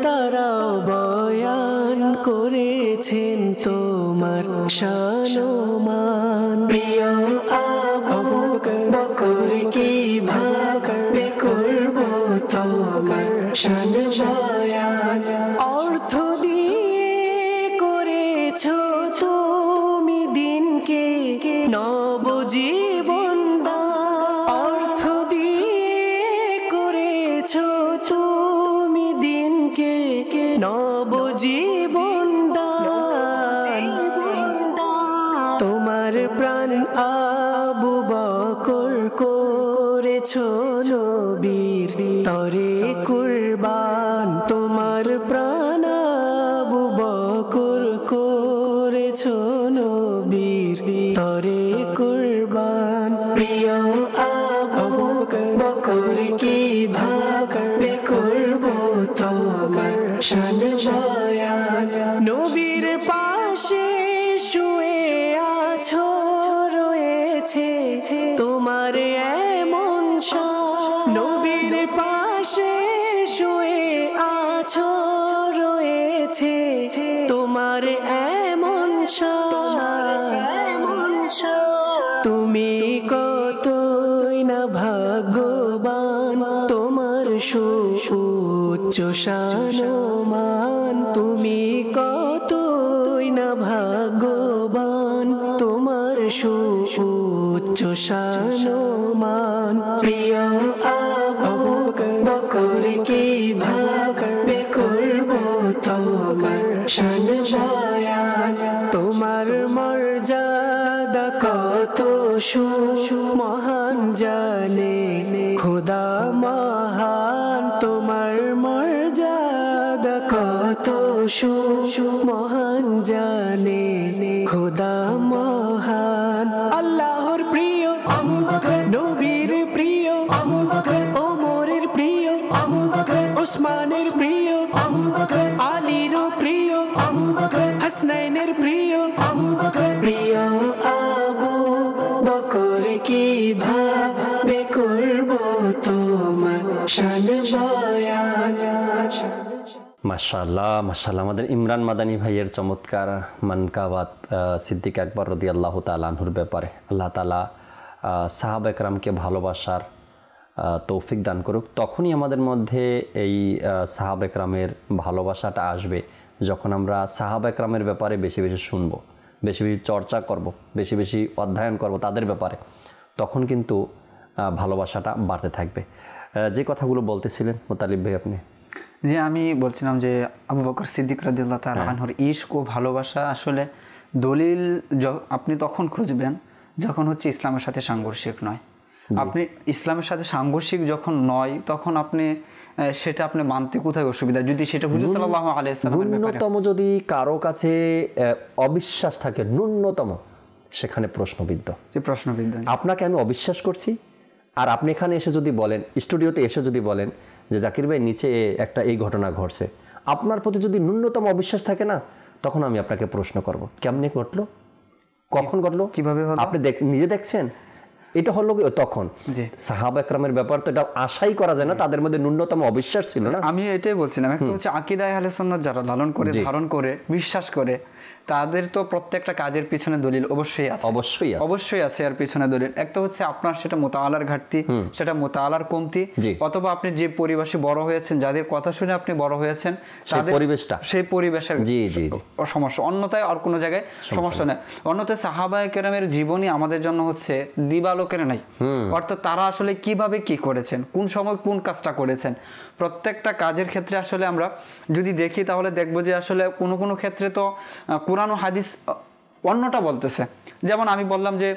তারাও বয়ান করেছেন তোমার শান ও মান প্রিয় আবু বকর কিভাবে করব তোমার শান বয়ান অর্থ দিয়ে করেছো তুমি দিনকে নবজীবন দান অর্থ দিয়ে করেছো তুমি দিনকে নবজীবন দান তোমার প্রাণ আবু বকর করেছো নবীর তরে কুরবান তোমার প্রাণ আবু বকর করেছো নবীর তরে কুরবান প্রিয় আবু বকর কিভাবে করব তোমার শান বয়ান নবীর পাশে শুয়ে আছো রয়েছে তোমার এমন শান নবীর পাশে শুয়ে আছো রয়েছে তোমার এমন শান তুমি কতই না ভাগ্যবান তোমার সুউচ্চ শান ও মান তুমি কতই না ভাগ্যবান তোমার সুউচ্চ শান ও মান প্রিয় আবু বকর কিভাবে করব তোমার শান বয়ান তোমার মর্যাদা কত মহান জানে খোদা মহান তোমার মর্যাদা কত মহান জানে খোদা মহান আল্লাহর প্রিয় আবু বকর নবীর প্রিয় আবু বকর ওমরের প্রিয় আবু বকর ওসমানের প্রিয় আবু বকর আলীর প্রিয় আবু বকর হাসনাইনের প্রিয় আবু বকর প্রিয় আবু বকর কিভাবে করব তোমার শান বয়ান মাশাআল্লাহ মাশাআল্লাহ আমাদের ইমরান মাদানী ভাইয়ের চমৎকার মানকাবাত সিদ্দিক আকবর রাদিয়াল্লাহু তাআলা আনহুর ব্যাপারে আল্লাহ তাআলা সাহাবা একরামকে ভালোবাসার তৌফিক দান করুক তখনই আমাদের মধ্যে এই সাহাবা একরামের ভালোবাসাটা আসবে যখন আমরা সাহাবা একরামের ব্যাপারে বেশি বেশি শুনব বেশি বেশি চর্চা করব বেশি বেশি অধ্যয়ন করব তাদের ব্যাপারে তখন কিন্তু ভালোবাসাটা বাড়তে থাকবে যে কথাগুলো বলতেছিলেন মুতালিব ভাই আপনি যে আমি বলছিলাম যে আবু বকর সিদ্দিক রাদিয়াল্লাহু তাআলা আনহুর ইশক ও ভালোবাসা আসলে দলিল আপনি তখন খুঁজবেন যখন হচ্ছে ইসলামের সাথে সাংঘর্ষিক নয় আপনি ইসলামের সাথে সাংঘর্ষিক যখন নয় তখন আপনি সেটা আপনি মানতে কোথায় অসুবিধা যদি সেটা হুজুর সাল্লাল্লাহু আলাইহি সাল্লামের ব্যাপারে ন্যূনতম যদি কারো কাছে অবিশ্বাস থাকে ন্যূনতম সেখানে প্রশ্নবিদ্ধ যে প্রশ্নবিদ্ধ আপনাকে আমি অবিশ্বাস করছি আর আপনি এখানে এসে যদি বলেন স্টুডিওতে এসে যদি বলেন যে জাকির ভাই নিচে একটা এই ঘটনা ঘটছে আপনার প্রতি যদি ন্যূনতম অবিশ্বাস থাকে না তখন আমি আপনাকে প্রশ্ন করব কেমনে ঘটলো কখন ঘটলো কিভাবে হলো আপনি নিজে দেখছেন এটা হলো তখন সাহাবা একরামের ব্যাপার তো এটা আশাই করা যায় না তাদের মধ্যে ন্যূনতম অবিশ্বাস ছিল না আমি এটাই বলছিলাম একটা হচ্ছে আকীদা আহলে সুন্নাত যারা লালন করে ধারণ করে বিশ্বাস করে তাদের তো প্রত্যেকটা কাজের পিছনে দলিল অবশ্যই আছে অবশ্যই আছে এর পিছনে দলিল একটা হচ্ছে আপনার সেটা মুতাআলার ঘাটতি সেটা মুতাআলার কমতি অথবা আপনি যে পরিবেশে বড় হয়েছেন যাদের কথা শুনে আপনি বড় হয়েছেন তাদের পরিবেশটা সেই পরিবেশের সমস্যা অন্যথায় আর কোনো জায়গায় সমস্যা নেই অন্যথায় সাহাবায়ে কেরামের জীবনী আমাদের জন্য হচ্ছে দিবালোক পরলোকের নাই। অর্থাৎ তারা আসলে কিভাবে কি করেছেন, কোন সময় কোন কাজটা করেছেন, প্রত্যেকটা কাজের ক্ষেত্রে আসলে আমরা যদি দেখি তাহলে দেখবো যে আসলে কোনো কোনো ক্ষেত্রে তো কোরআন ও হাদিস অন্যটা বলতেছে। যেমন আমি বললাম যে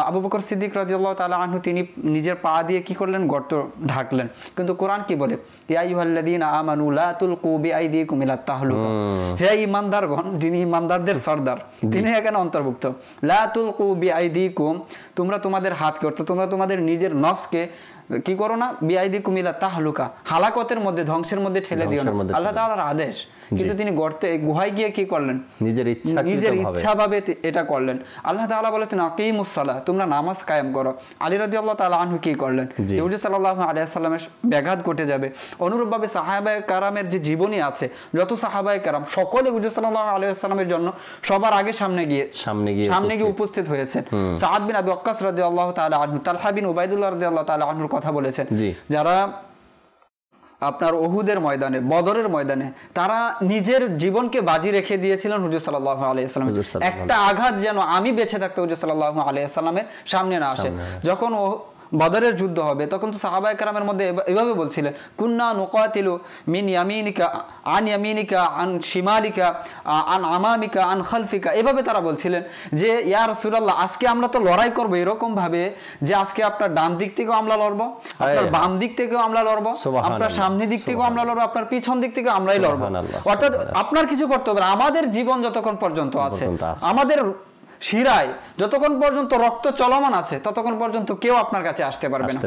আবু বকর সিদ্দিক রাদিয়াল্লাহু তাআলা আনহু তিনি নিজের পা দিয়ে কি করলেন, গর্ত ঢাকলেন, কিন্তু কোরআন কি বলে, ইয়া আইয়ুহাল্লাযীনা আমানু লা তুলকু বিআইদিকুম ইলা তাহলুকা, হে ঈমানদারগণ, যিনি ঈমানদারদের সরদার তিনি এখানে অন্তর্ভুক্ত। লা তুলকু বিআইদিকুম, তোমরা তোমাদের হাতকে অর্থাৎ তোমরা তোমাদের নিজের নফসকে কি করো না, বিআইদিকুম ইলা তাহলুকা, হালাকতের মধ্যে, ধ্বংসের মধ্যে ঠেলে দিও না, আল্লাহ তাআলার আদেশ। কিন্তু তিনি গর্তে গুহায় গিয়ে কি করলেন, নিজের ইচ্ছাভাবে এটা করলেন। আল্লাহ তাআলা বলেছেন আকিমুস সালাহ, তোমরা নামাজ কায়েম করো। আলী রাদিয়াল্লাহু তাআলা আনহু কি করলেন, যে হুজুর সাল্লাল্লাহু আলাইহি ওয়াসাল্লামের ব্যাঘাত ঘটে যাবে, অনুরূপভাবে সাহাবায়ে কেরামের যে জীবনী আছে, যত সাহাবায়ে কেরাম সকলে হুজুর সাল্লাল্লাহু আলাইহি ওয়াসাল্লামের জন্য সবার আগে সামনে গিয়ে উপস্থিত হয়েছেন। সাআদ বিন আবি ওয়াক্কাস রাদিয়াল্লাহু তাআলা আনহু, তালহা বিন উবাইদুল্লাহ রাদিয়াল্লাহু তাআলা আনহুর কথা বলেছেন, যারা আপনার উহুদের ময়দানে, বদরের ময়দানে তারা নিজের জীবনকে বাজি রেখে দিয়েছিলেন হুজুর সাল্লাল্লাহু আলাইহি ওয়াসাল্লাম। একটা আঘাত যেন আমি বেঁচে থাকতে হুজুর সাল্লাল্লাহু আলাইহি ওয়াসাল্লামের সামনে না আসে। যখন বদরের যুদ্ধ হবে তখন তো সাহাবায়ে কেরামের মধ্যে এভাবে বলছিলেন, কুন্না নুকাতিলু মিন ইয়ামিনিকা আন ইয়ামিনিকা আন শিমালিকা আন আমামিকা আন খালফিকা, এভাবে তারা বলছিলেন যে ইয়া রাসূলুল্লাহ, আজকে আমরা তো লড়াই করব এরকম ভাবে যে আজকে আপনার ডান দিক থেকেও আমরা লড়বো, আপনার বাম দিক থেকেও আমরা লড়বো, আপনার সামনের দিক থেকেও আমরা লড়বো, আপনার পিছন দিক থেকে আমরাই লড়বো। অর্থাৎ আপনার কিছু করতে হবে না, আমাদের জীবন যতক্ষণ পর্যন্ত আছে, আমাদের শিরায় যতক্ষণ পর্যন্ত রক্ত চলমান আছে ততক্ষণ পর্যন্ত কেউ আপনার কাছে আসতে পারবে না।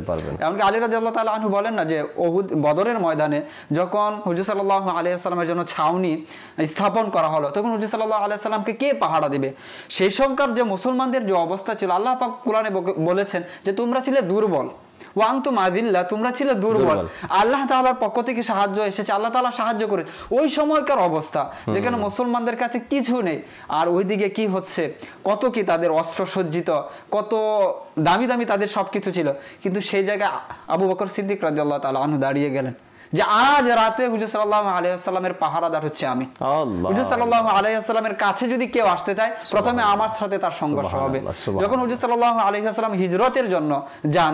এমনকি আলী রাদিয়াল্লাহু তাআলা আনহু বলেন না যে উহুদ বদরের ময়দানে যখন হুজুর সাল্লাল্লাহু আলাইহি ওয়াসাল্লামের জন্য ছাউনি স্থাপন করা হলো, তখন হুজুর সাল্লাল্লাহু আলাইহি ওয়াসাল্লামকে কে পাহারা দিবে? সেই সময়কার যে মুসলমানদের যে অবস্থা ছিল, আল্লাহ পাক কোরআনে বলেছেন যে তোমরা ছিলে দুর্বল, ওয়ান্তুম আযিল্লা, তোমরা ছিলে দুর্বল, আল্লাহ তাআলার পক্ষ থেকে সাহায্য এসেছে, আল্লাহ তাআলা সাহায্য করে। ওই সময়কার অবস্থা যেখানে মুসলমানদের কাছে কিছু নেই, আর ওইদিকে কি হচ্ছে, কত কি তাদের অস্ত্র সজ্জিত, কত দামি দামি তাদের সবকিছু ছিল, কিন্তু সেই জায়গায় আবু বকর সিদ্দিক রাদিয়াল্লাহু তাআলা আনহু দাঁড়িয়ে গেলেন যে আজ রাতে হুজুর সাল্লাল্লাহু আলাইহি ওয়াসাল্লামের পাহারাদার হচ্ছে আমি। হুজুর সাল্লাল্লাহু আলাইহি ওয়াসাল্লামের কাছে যদি কেউ আসতে চায় প্রথমে আমার সাথে তার সংঘর্ষ হবে। যখন হুজুর সাল্লাল্লাহু আলাইহি ওয়াসাল্লাম হিজরতের জন্য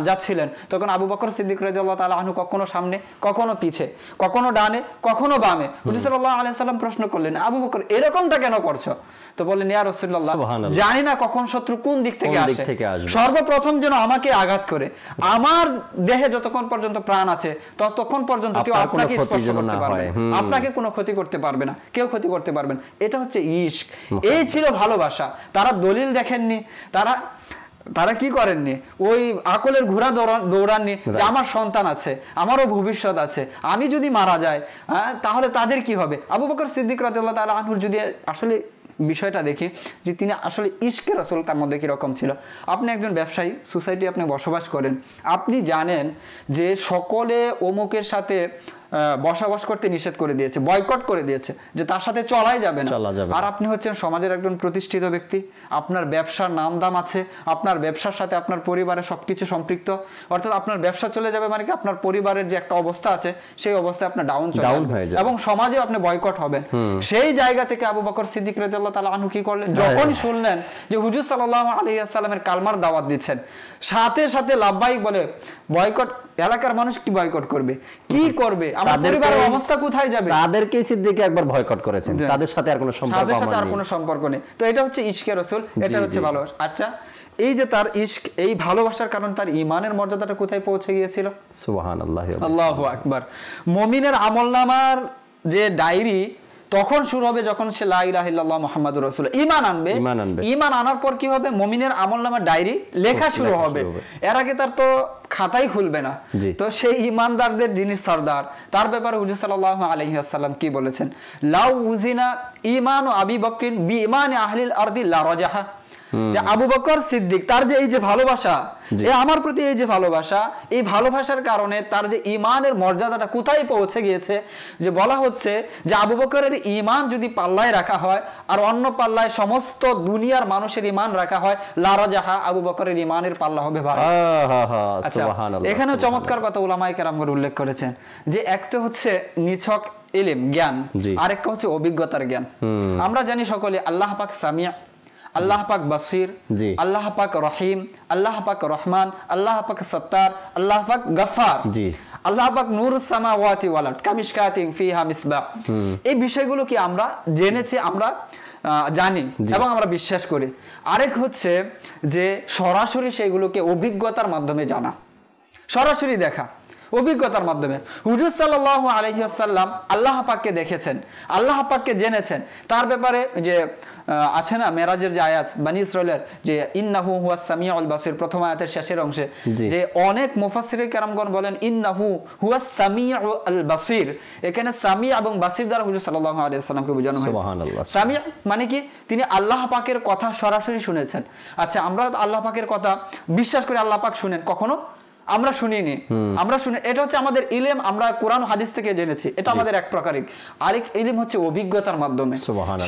যাচ্ছিলেন, তখন আবু বকর সিদ্দিক রাদিয়াল্লাহু তাআলা আনহু কখনো সামনে, কখনো পিছে, কখনো ডানে, কখনো বামে। হুজুর সাল্লাল্লাহু আলাইহি ওয়াসাল্লাম প্রশ্ন করলেন, আবু বকর এরকমটা কেন করছো? তো বললেন, ইয়া রাসূলুল্লাহ, জানি না কখন শত্রু কোন দিক থেকে আসে, সর্বপ্রথম যেন আমাকে আঘাত করে, আমার দেহে যতক্ষণ পর্যন্ত প্রাণ আছে ততক্ষণ পর্যন্ত কেউ আপনাকে স্পর্শ করতে পারবে না, আপনাকে কোনো ক্ষতি করতে পারবে না, কেউ ক্ষতি করতে পারবে না। এটা হচ্ছে ইশক, এই ছিল ভালোবাসা। তারা দলিল দেখেননি, তারা কি করেননি, ওই আকলের ঘোড়া দৌড়াননি যে আমার সন্তান আছে, আমারও ভবিষ্যৎ আছে, আমি যদি মারা যাই তাহলে তাদের কি হবে। আবু বকর সিদ্দিক রাদিয়াল্লাহু তাআলা আনহুর যদি আসলে বিষয়টা দেখি যে তিনি আসলে ইশকে রাসূল তার মধ্যে কিরকম ছিল। আপনি একজন ব্যবসায়ী, সোসাইটি আপনি বসবাস করেন, আপনি জানেন যে সকলে অমুকের সাথে বসবাস করতে নিষেধ করে দিয়েছে, বয়কট করে দিয়েছে, যে তার সাথে চলাই যাবে না। আর আপনি হচ্ছেন সমাজের একজন প্রতিষ্ঠিত ব্যক্তি, আপনার ব্যবসার নাম দাম আছে, আপনার ব্যবসার সাথে আপনার পরিবারের সবকিছু সম্পৃক্ত, অর্থাৎ আপনার ব্যবসা চলে যাবে মানে কি আপনার পরিবারের যে একটা অবস্থা আছে সেই অবস্থায় আপনার ডাউন হয়ে যাবে এবং সমাজে আপনি বয়কট হবেন। সেই জায়গা থেকে আবু বকর সিদ্দিক রাদিয়াল্লাহু তাআলা আনহু কি করলেন, যখন শুনলেন যে হুজুর সাল্লাল্লাহু আলাইহি ওয়াসাল্লামের কালমার দাওয়াত দিচ্ছেন, সাথে সাথে লাব্বাইক বলে বয়কট। এলাকার মানুষ কি বয়কট করবে, কি করবে, আমার পরিবারের অবস্থা কোথায় যাবে? তাদেরকে সিদ্দিকে একবার বয়কট করেছেন, তাদের সাথে আর কোনো সম্পর্ক নেই। তো এটা হচ্ছে ইশকে রাসূল, এটা হচ্ছে ভালোবাসা। আচ্ছা, এই যে তার ইশক, এই ভালোবাসার কারণে তার ঈমানের মর্যাদাটা কোথায় পৌঁছে গিয়েছিল? সুবহানাল্লাহ, আল্লাহু আকবার। মুমিনের আমলনামার যে ডায়েরি তখন শুরু হবে যখন সে লা ইলাহা ইল্লাল্লাহ মুহাম্মাদুর রাসূলুল্লাহ ঈমান আনবে। ঈমান আনার পর কি হবে, মুমিনের আমলনামার ডায়েরি লেখা শুরু হবে। এর আগে তার তো খাতাই খুলবে না। তো সেই ঈমানদারদের যিনি সরদার, তার ব্যাপারে হুজুর সাল্লাল্লাহু আলাইহি ওয়াসাল্লাম কি বলেছেন, লাউ উজিনা ঈমানু আবি বকরিন বিঈমানি আহলিল আরদি লা রাজাহা। যে আবু বকর সিদ্দিক তার যে এই যে ভালোবাসা, আমার প্রতি এই যে ভালোবাসা, এই ভালোবাসার কারণে তার যে ঈমানের মর্যাদাটা কোথায় পৌঁছে গিয়েছে, যে বলা হচ্ছে যে আবু বকরের ঈমান যদি পাল্লায় রাখা হয় আর অন্য পাল্লায় সমস্ত দুনিয়ার মানুষের ঈমান রাখা হয়, লা রাজাহা, আবু বকরের ঈমানের পাল্লা হবে ভারী। সুবহানাল্লাহ। এখানে চমৎকার কথা উলামায়ে কেরামগণ উল্লেখ করেছেন যে একটা হচ্ছে নিছক ইলম জ্ঞান, আরেকটা হচ্ছে অভিজ্ঞতার জ্ঞান। আমরা জানি সকলে আল্লাহ পাক সামিয়া, আল্লাহ পাক বাসির, আল্লাহ পাক রহিম, আল্লাহ পাক রহমান, আল্লাহ পাক সত্তার, আল্লাহ পাক গফফার, আল্লাহ পাক নূরুস সামাওয়াতি ওয়াল আরদ কামিশকাতিন ফিহা মিসবাহ। এই বিষয়গুলো কি আমরা জেনেছি, আমরা জানি এবং আমরা বিশ্বাস করি। আরেক হচ্ছে যে সরাসরি সেগুলোকে অভিজ্ঞতার মাধ্যমে জানা, সরাসরি দেখা, অভিজ্ঞতার মাধ্যমে। হুজুর সাল্লাল্লাহু আলাইহি ওয়াসাল্লাম আল্লাহ পাককে দেখেছেন, আল্লাহ পাককে জেনেছেন। তার ব্যাপারে যে আছে না মেরাজের যে আয়াত বনি ইসরাইলের, যে ইন্নাহু হুয়াস সামিউল বাসির, প্রথম আয়াতের শেষের অংশে যে অনেক মুফাসসিরে কেরামগণ বলেন ইন্নাহু হুয়াস সামিউল বাসির, এখানে সামি এবং বাসির দ্বারা হুজুর সাল্লাল্লাহু আলাইহি ওয়াসাল্লামকে বোঝানো হয়েছে। সুবহানাল্লাহ। সামি মানে কি? তিনি আল্লাহ পাকের কথা সরাসরি শুনেছেন। আচ্ছা, আমরা আল্লাহ পাকের কথা বিশ্বাস করি আল্লাহ পাক শুনেন, কখনো আমরা শুনিনি, আমরা শুনি, এটা হচ্ছে আমাদের ইলম, আমরা কোরআন হাদিস থেকে জেনেছি, এটা আমাদের এক প্রকারিক। আরেক ইলম হচ্ছে অভিজ্ঞতার মাধ্যমে,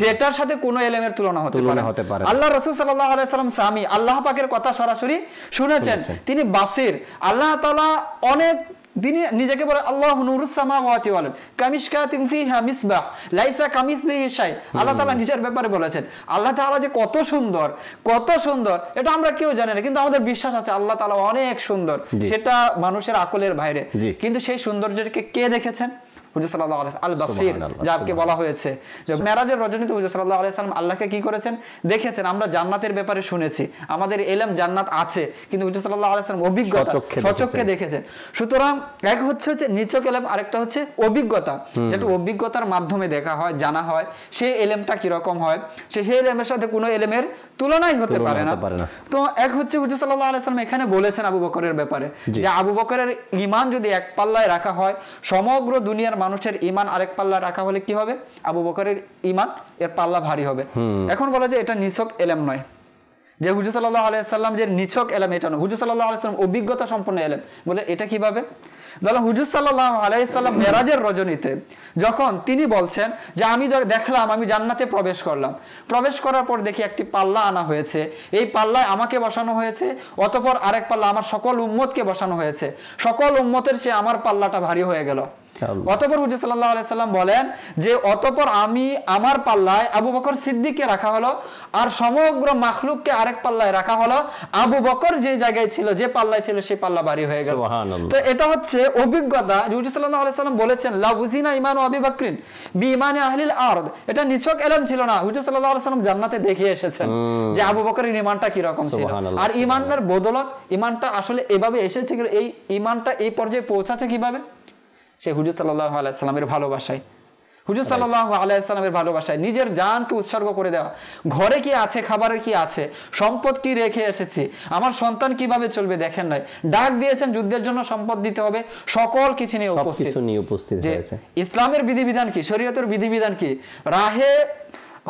সেটার সাথে কোনো ইলমের তুলনা হতে পারে। আল্লাহ রাসূল সাল্লাল্লাহু আলাইহি ওয়াসাল্লাম সামি, আল্লাহ পাকের কথা সরাসরি শুনেছেন। তিনি বাসির, আল্লাহ তাআলা অনেক, তিনি নিজেকে বলে আল্লাহু নূরুস সামাওয়াতি ওয়াল আরদ কামিশকাতিন ফিহা মিসবাহ লাইসা কামিসলিহি শাই। আল্লাহ তাআলা নিজের ব্যাপারে বলেছেন আল্লাহ তাআলা যে কত সুন্দর, কত সুন্দর, এটা আমরা কেউ জানি না, কিন্তু আমাদের বিশ্বাস আছে আল্লাহ তাআলা অনেক সুন্দর, সেটা মানুষের আকলের বাইরে। কিন্তু সেই সৌন্দর্যকে কে দেখেছেন? হুজুর সাল্লাল্লাহু আলাইহি ওয়াসাল্লাম, আল বাসির যাকে বলা হয়েছে। যে মেরাজের রজনীতে হুজুর সাল্লাল্লাহু আলাইহি ওয়াসাল্লাম আল্লাহকে কি করেছেন? দেখেছেন। আমরা জান্নাতের ব্যাপারে শুনেছি, আমাদের ইলম জান্নাত আছে, কিন্তু হুজুর সাল্লাল্লাহু আলাইহি ওয়াসাল্লাম অভিজ্ঞতা সচক্ষে দেখেছেন। সুতরাং এক হচ্ছে নিছক ইলম, আরেকটা হচ্ছে অভিজ্ঞতা, যেটা অভিজ্ঞতার মাধ্যমে দেখা হয়, জানা হয়, সেই ইলমটা কি রকম হয়, সেই ইলমের সাথে কোনো ইলমের তুলনাই হতে পারে না। তো এক হচ্ছে হুজুর সাল্লাল্লাহু আলাইহি ওয়াসাল্লাম এখানে বলেছেন আবু বকরের ব্যাপারে, যে আবু বকরের ঈমান যদি এক পাল্লায় রাখা হয়, সমগ্র দুনিয়ার মানুষের ঈমান আরেক পাল্লা রাখা হলে কি হবে? আবু বকরের ঈমান এর পাল্লা ভারী হবে। এখন বলা যায় এটা নিছক ইলম নয়, যে হুজুর সাল্লাল্লাহু আলাইহি ওয়াসাল্লাম যে নিছক ইলম এটা নয়, হুজুর সাল্লাল্লাহু আলাইহি ওয়াসাল্লাম অভিজ্ঞতা সম্পন্ন ইলম। বলে এটা কিভাবে? ধরুন হুজুর সাল্লাল্লাহু আলাইহি ওয়াসাল্লাম মেরাজের রজনীতে যখন তিনি বলছেন যে আমি দেখলাম, আমি জান্নাতে প্রবেশ করলাম, প্রবেশ করার পর দেখি একটি পাল্লা আনা হয়েছে, এই পাল্লায় আমাকে বসানো হয়েছে, অতঃপর আরেক পাল্লা আমার সকল উম্মতকে বসানো হয়েছে, সকল উম্মতের চেয়ে আমার পাল্লাটা ভারী হয়ে গেল। অতঃপর হুজুর সাল্লাল্লাহু আলাইহি সাল্লাম বলেন যে অতঃপর আমার পাল্লায় আবু বকর সিদ্দিককে রাখা হলো, আর সমগ্র মাখলুককে আরেক পাল্লায় রাখা হলো। আবু বকর যে জায়গায় ছিল, যে পাল্লায় ছিল, সেই পাল্লা ভারী হয়ে গেল। তো এটা হচ্ছে অভিজ্ঞতা। হুজুর সাল্লাল্লাহু আলাইহি সাল্লাম বলেছেন লা উযিনা ঈমানু আবি বকরিন বিঈমানি আহলিল আরদ। এটা নিছক ইলম ছিল না, হুজুর সাল্লাল্লাহু আলাইহি সাল্লাম জান্নাতে দেখিয়ে এসেছেন যে আবু বকরের ঈমানটা কি রকম ছিল। আর ঈমানের বদলত ঈমানটা আসলে এভাবে এসেছে, এই ঈমানটা এই পর্যায়ে পৌঁছাচ্ছে কিভাবে? সে হুজুর সাল্লাল্লাহু আলাইহি সাল্লামের ভালোবাসায়, হুজুর সাল্লাল্লাহু আলাইহি সাল্লামের ভালোবাসায় নিজের জানকে উৎসর্গ করে দেওয়া। ঘরে কি আছে, খাবারের কি আছে, সম্পদ কি রেখে এসেছি, আমার সন্তান কিভাবে চলবে দেখেন নাই। ডাক দিয়েছেন যুদ্ধের জন্য সম্পদ দিতে হবে, সকল কিছু নিয়ে উপস্থিত হয়েছে। ইসলামের বিধিবিধান কি, শরীয়তের বিধিবিধান কি? রাহে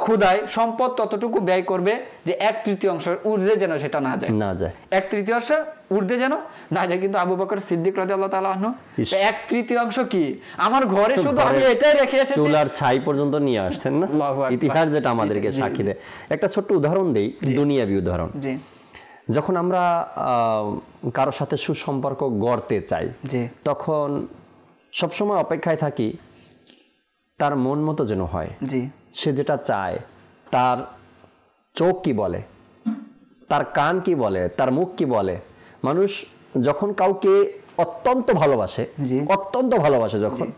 খুদায় সম্পদ ততটুকু ব্যয় করবে যে 1/3 ঊর্ধ্বে যেন সেটা না যায়, 1/3 ঊর্ধ্বে যেন না যায়। কিন্তু আবু বকর সিদ্দিক রাদিয়াল্লাহু তাআলা আনহু 1/3 কি, আমার ঘরে শুধু আমি এটাই রেখে এসেছি, চুলার ছাই পর্যন্ত নিয়ে আসছেন না। ইতিহাস যেটা আমাদেরকে সাক্ষী দেয়। একটা ছোট্ট উদাহরণ দেই, দুনিয়াবি উদাহরণ। যখন আমরা কারোর সাথে সুসম্পর্ক গড়তে চাই, তখন সবসময় অপেক্ষায় থাকি তার মন মতো যেন হয়, সে যেটা চায়। তার চোখ কি বলে, তার কান কি বলে, তার মুখ কি বলে। মানুষ যখন কাউকে অত্যন্ত ভালোবাসে যখন,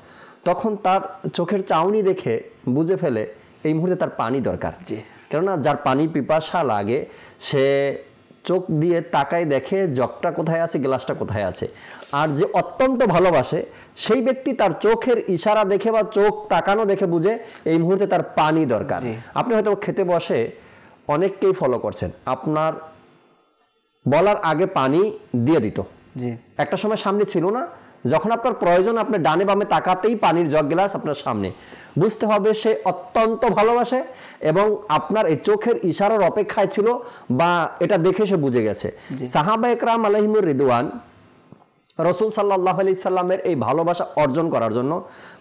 তখন তার চোখের চাউনি দেখে বুঝে ফেলে এই মুহূর্তে তার পানি দরকার। কেননা যার পানি পিপাসা লাগে সে চোখ দিয়ে তাকায়, দেখে জগটা কোথায় আছে, গ্লাসটা কোথায় আছে। আর যে অত্যন্ত ভালোবাসে সেই ব্যক্তি তার চোখের ইশারা দেখে বা চোখ তাকানো দেখে বুঝে এই মুহূর্তে তার পানি দরকার। আপনি হয়তো খেতে বসে অনেককেই ফলো করছেন, আপনার বলার আগে পানি দিয়ে দিত, একটা সময় সামনে ছিল না, যখন আপনার প্রয়োজন আপনি ডানে বামে তাকাতেই পানির জগ গ্লাস আপনার সামনে। বুঝতে হবে সে অত্যন্ত ভালোবাসে এবং আপনার এই চোখের ইশারার অপেক্ষায় ছিল, বা এটা দেখে সে বুঝে গেছে। সাহাবা একরাম আলাইহিমুর রিদওয়ান রাসূল সাল্লাল্লাহু আলাইহি সাল্লামের এই ভালোবাসা অর্জন করার জন্য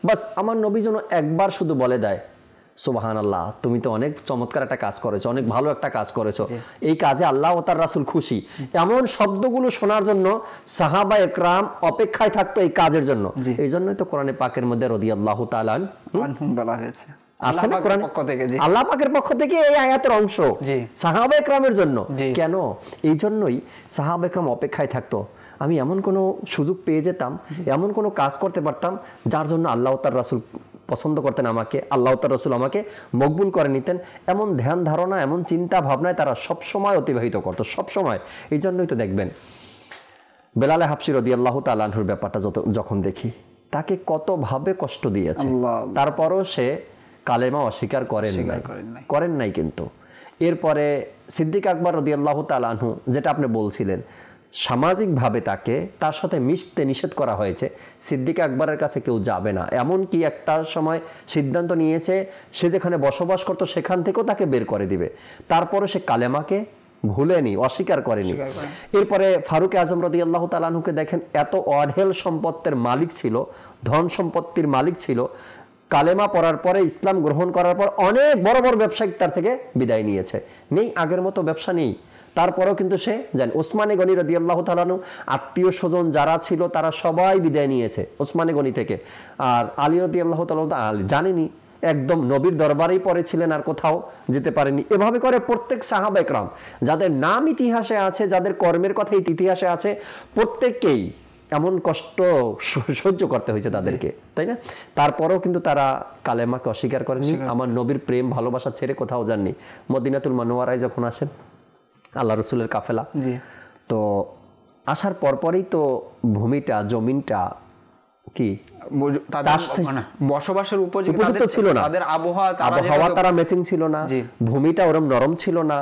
বাস আমার নবী যেন একবার শুধু বলে দেয়, সুবহানাল্লাহ, তুমি তো অনেক চমৎকার একটা কাজ করেছো, অনেক ভালো একটা কাজ করেছো, এই কাজে আল্লাহ ও তার রাসূল খুশি। এমন শব্দগুলো শোনার জন্য সাহাবা একরাম অপেক্ষায় থাকতো এই কাজের জন্য। এই জন্যই তো কোরআনে পাকের মধ্যে রাদিয়াল্লাহু তাআলা আনহুম বলা হয়েছে। আছে না কোরআন পক্ষ থেকে, আল্লাহ পাকের পক্ষ থেকে এই আয়াতের অংশ সাহাবা একরামের জন্য। কেন? এই জন্যই সাহাবা একরাম অপেক্ষায় থাকতো, আমি এমন কোনো সুযোগ পেয়ে যেতাম, এমন কোনো কাজ করতে পারতাম যার জন্য আল্লাহ তার রাসূল পছন্দ করতেন আমাকে, আল্লাহ তার রাসূল আমাকে মকবুল করে নিতেন, এমন ধ্যান ধারণা, এমন চিন্তা ভাবনায় তারা সবসময় অতিবাহিত করতো, সবসময়। এই জন্যই তো দেখবেন বেলাল হাবশী রাদিয়াল্লাহু তাআলা আনহুর ব্যাপারটা যখন দেখি, তাকে কতভাবে কষ্ট দিয়েছে, তারপরও সে কালেমা অস্বীকার করেন নাই। কিন্তু এরপরে সিদ্দিক আকবর রাদিয়াল্লাহু তাআলা আনহু, যেটা আপনি বলছিলেন, সামাজিকভাবে তার সাথে মিশতে নিষেধ করা হয়েছে, সিদ্দিক আকবরের কাছে কেউ যাবে না, এমনকি একটা সময় সিদ্ধান্ত নিয়েছে সে যেখানে বসবাস করতো সেখান থেকেও তাকে বের করে দিবে। তারপরে সে কালেমাকে ভুলেনি, অস্বীকার করেনি। এরপরে ফারুক আজম রাদিয়াল্লাহু তাআলা আনহুকে দেখেন, এত অঢেল সম্পত্তির মালিক ছিল, ধন সম্পত্তির মালিক ছিল, কালেমা পড়ার পরে, ইসলাম গ্রহণ করার পর অনেক বড় বড় ব্যবসায়িক তার থেকে বিদায় নিয়েছে, নেই আগের মতো ব্যবসা নেই। তারপরেও কিন্তু সে জানেন, ওসমানে গনি রাদিয়াল্লাহু তাআলা আনহু আত্মীয় স্বজন যারা ছিল তারা সবাই বিদায় নিয়েছে ওসমানে গনি থেকে। আর আলী রাদিয়াল্লাহু তাআলা জানেনি, একদম নবীর দরবারেই পড়েছিলেন, আর কোথাও যেতে পারেনি। এভাবে করে প্রত্যেক সাহাবা একরাম যাদের নাম ইতিহাসে আছে, যাদের কর্মের কথা ইতিহাসে আছে, প্রত্যেককেই এমন কষ্ট সহ্য করতে হয়েছে তাদেরকে, তাই না? তারপরেও কিন্তু তারা কালেমাকে অস্বীকার করেনি, আমার নবীর প্রেম ভালোবাসা ছেড়ে কোথাও যাননি। মদিনাতুল মুনাওয়ারায় যখন আসেন আল্লাহ রসুলের কাফেলা, তো আসার পরপরই তো ভূমিটা, জমিনটা কি বসবাসের উপযুক্ত ছিল না, তাদের আবহাওয়া তারা ম্যাচিং ছিল না, ভূমিটা ওরম নরম ছিল না,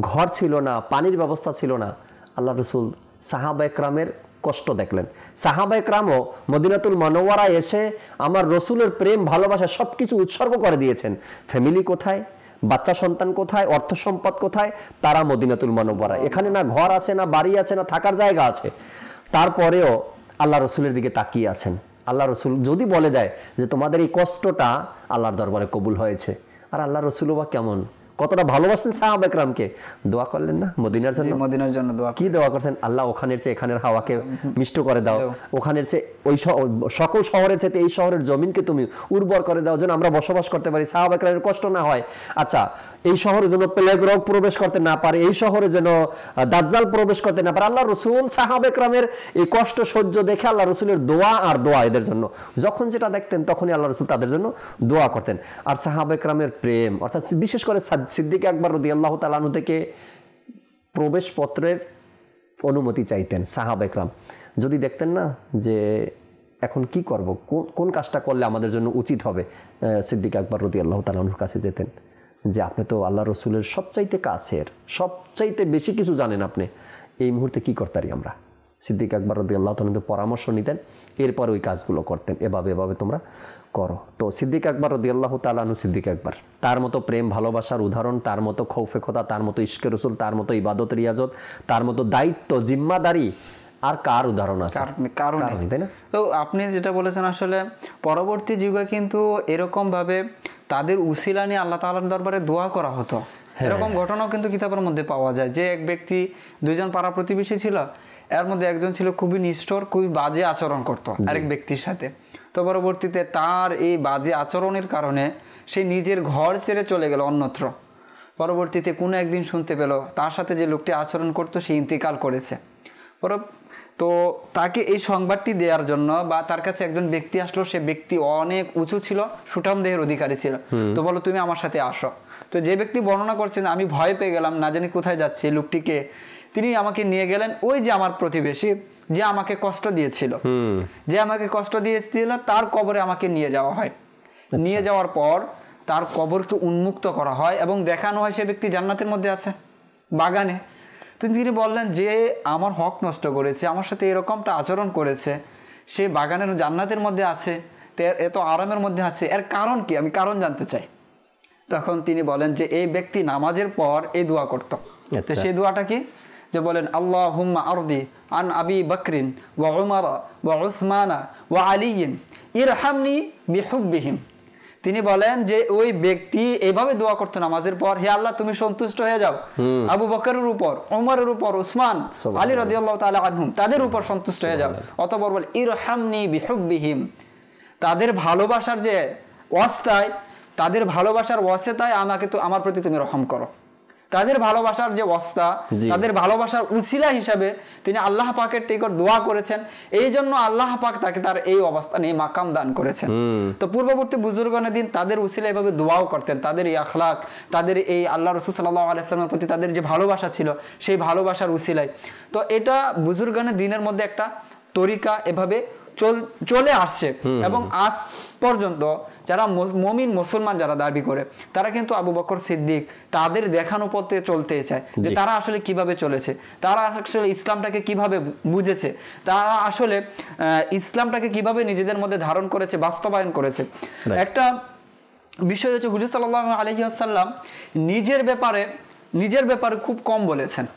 ঘর ছিল না, পানির ব্যবস্থা ছিল না। আল্লাহ রসুল সাহাবা একরামের কষ্ট দেখলেন। সাহাবা একরামও মদিনাতুল মুনাওয়ারায় এসে আমার রসুলের প্রেম ভালোবাসা সবকিছু উৎসর্গ করে দিয়েছেন। ফ্যামিলি কোথায়, বাচ্চা সন্তান কোথায়, অর্থ সম্পদ কোথায়, তারা মদিনাতুল মুনাওয়ারায়। এখানে না ঘর আছে, না বাড়ি আছে, না থাকার জায়গা আছে, তারপরেও আল্লাহ রসুলের দিকে তাকিয়ে আছেন। আল্লাহ রসুল যদি বলে দেয় যে তোমাদের এই কষ্টটা আল্লাহর দরবারে কবুল হয়েছে, আর আল্লাহ রসুল বা কেমন, কতটা ভালোবাসেন সাহাবা একরামকে, দোয়া করলেন না মদিনার জন্য? কি দোয়া করছেন? আল্লাহ ওখানের চেয়ে এখানের হাওয়াকে মিষ্ট করে দাও, ওখানের চেয়ে ওই সকল শহরের চেয়ে এই শহরের জমিনকে তুমি উর্বর করে দাও, যেন আমরা বসবাস করতে পারি, সাহাবা একরামের কষ্ট না হয়। আচ্ছা, এই শহরে যেন প্লেগ রোগ প্রবেশ করতে না পারে, এই শহরে যেন দাজ্জাল প্রবেশ করতে না পারে। আল্লাহ রসুল সাহাবা একরামের এই কষ্ট সহ্য দেখে আল্লাহ রসুলের দোয়া আর দোয়া এদের জন্য, যখন যেটা দেখতেন তখনই আল্লাহ রসুল তাদের জন্য দোয়া করতেন। আর সাহাবা একরামের প্রেম, অর্থাৎ বিশেষ করে সিদ্দিক আকবর রাদিয়াল্লাহু তাআলা আনহু থেকে প্রবেশপত্রের অনুমতি চাইতেন সাহাবা একরাম। যদি দেখতেন না যে এখন কি করব, কোন কাজটা করলে আমাদের জন্য উচিত হবে, সিদ্দিক আকবর রাদিয়াল্লাহু তাআলা আনহুর কাছে যেতেন যে আপনি তো আল্লাহ রসুলের সবচাইতে কাছের, সবচাইতে বেশি কিছু জানেন, আপনি এই মুহূর্তে কি করতে পারি আমরা। সিদ্দিক আকবর রাদিয়াল্লাহু তাআলা পরামর্শ নিতেন, এরপর ওই কাজগুলো করতেন, এভাবে তোমরা করো। তো সিদ্দিক আকবর রাদিয়াল্লাহু তাআলা আনহু, সিদ্দিক আকবর, তার মতো প্রেম ভালোবাসার উদাহরণ, তার মতো খৌফে খোদা, তার মতো ইশকে রসুল, তার মতো ইবাদত রিয়াজত, তার মতো দায়িত্ব জিম্মাদারি আর কার উদাহরণ আছে? তাই না? তো আপনি যেটা বলেছেন, আসলে পরবর্তী যুগে কিন্তু এরকম ভাবে তাদের উসিলা নিয়ে আল্লাহ তাআলার দরবারে দোয়া করা হতো। এরকম ঘটনাও কিন্তু কিতাবের মধ্যে পাওয়া যায় যে এক ব্যক্তি, দুইজন পাড়া প্রতিবেশী ছিল, এর মধ্যে একজন ছিল খুবই নিষ্ঠুর, খুবই বাজে আচরণ করতো আরেক ব্যক্তির সাথে। তো পরবর্তীতে তার এই বাজে আচরণের কারণে সে নিজের ঘর ছেড়ে চলে গেল অন্যত্র। পরবর্তীতে কোনো একদিন শুনতে পেল তার সাথে যে লোকটি আচরণ করতো সে ইন্তেকাল করেছে। তো তাকে এই সংবাদটি দেওয়ার জন্য বা তার কাছে একজন ব্যক্তি আসলো, সে ব্যক্তি অনেক উঁচু ছিল, সুঠাম দেহের অধিকারী ছিল। তো বলো তুমি আমার সাথে আসো। তো যে ব্যক্তি বর্ণনা করছেন, আমি ভয় পেয়ে গেলাম, না জানি কোথায় যাচ্ছি, লোকটিকে তিনি আমাকে নিয়ে গেলেন ওই যে আমার প্রতিবেশী যে আমাকে কষ্ট দিয়েছিল, তার কবরে আমাকে নিয়ে যাওয়া হয়। নিয়ে যাওয়ার পর তার কবরকে উন্মুক্ত করা হয় এবং দেখানো হয় সে ব্যক্তি জান্নাতের মধ্যে আছে, বাগানে। তো তিনি বললেন যে আমার হক নষ্ট করেছে, আমার সাথে এরকমটা আচরণ করেছে, সে বাগানের জান্নাতের মধ্যে আছে, এত আরামের মধ্যে আছে, এর কারণ কি? আমি কারণ জানতে চাই। তখন তিনি বলেন যে এই ব্যক্তি নামাজের পর এই দোয়া করত। তো সেই দোয়াটা কি? যে বলেন আল্লাহুম্মা আরদি আন আবি বকরিন ওয়া উমর ওয়া উসমানা ওয়া আলিয়িন ইরহামনি বিহুব্বিহিম। তিনি বলেন যে ওই ব্যক্তি এইভাবে দোয়া করতো নামাজের পর, হে আল্লাহ তুমি সন্তুষ্ট হয়ে যাও আবু বকরের উপর, ওমরের উপর, উসমান, আলী রাদিয়াল্লাহু তাআলা আনহুম, তাদের উপর সন্তুষ্ট হয়ে যাও। অতঃপর বলে ইরহামনি বিহুব্বিহিম, তাদের ভালোবাসার যে অবস্থায় তাদের ভালোবাসার ওয়াসিতায় আমাকে তো আমার প্রতি তুমি রহম করো। তাদের ভালোবাসার যে অবস্থা, তাদের ভালোবাসার উসিলা হিসাবে তিনি আল্লাহ পাকের নিকট দোয়া করেছেন, এই জন্য আল্লাহ পাক তাকে তার এই অবস্থান, এই মাকাম দান করেছেন। তো পূর্ববর্তী বুজুর্গনের দিন তাদের উসিলা এভাবে দোয়াও করতেন, তাদের এই আখলাক, তাদের এই আল্লাহ রসুল সাল্লাল্লাহু আলাইহি ওয়াসাল্লামের প্রতি তাদের যে ভালোবাসা ছিল, সেই ভালোবাসার উসিলায়। তো এটা বুজুর্গনের দিনের মধ্যে একটা তরিকা এভাবে চলে আসছে, এবং আজ পর্যন্ত যারা মুমিন মুসলমান যারা দাবি করে, তারা কিন্তু আবু বকর সিদ্দিক তাদের দেখানো পথে চলতে চায়, যে তারা আসলে কিভাবে চলেছে, তারা আসলে ইসলামটাকে কিভাবে বুঝেছে, তারা আসলে ইসলামটাকে কিভাবে নিজেদের মধ্যে ধারণ করেছে, বাস্তবায়ন করেছে। একটা বিষয় হচ্ছে হুজুর সাল্লাল্লাহু আলাইহি ওয়াসাল্লাম নিজের ব্যাপারে খুব কম বলেছেন।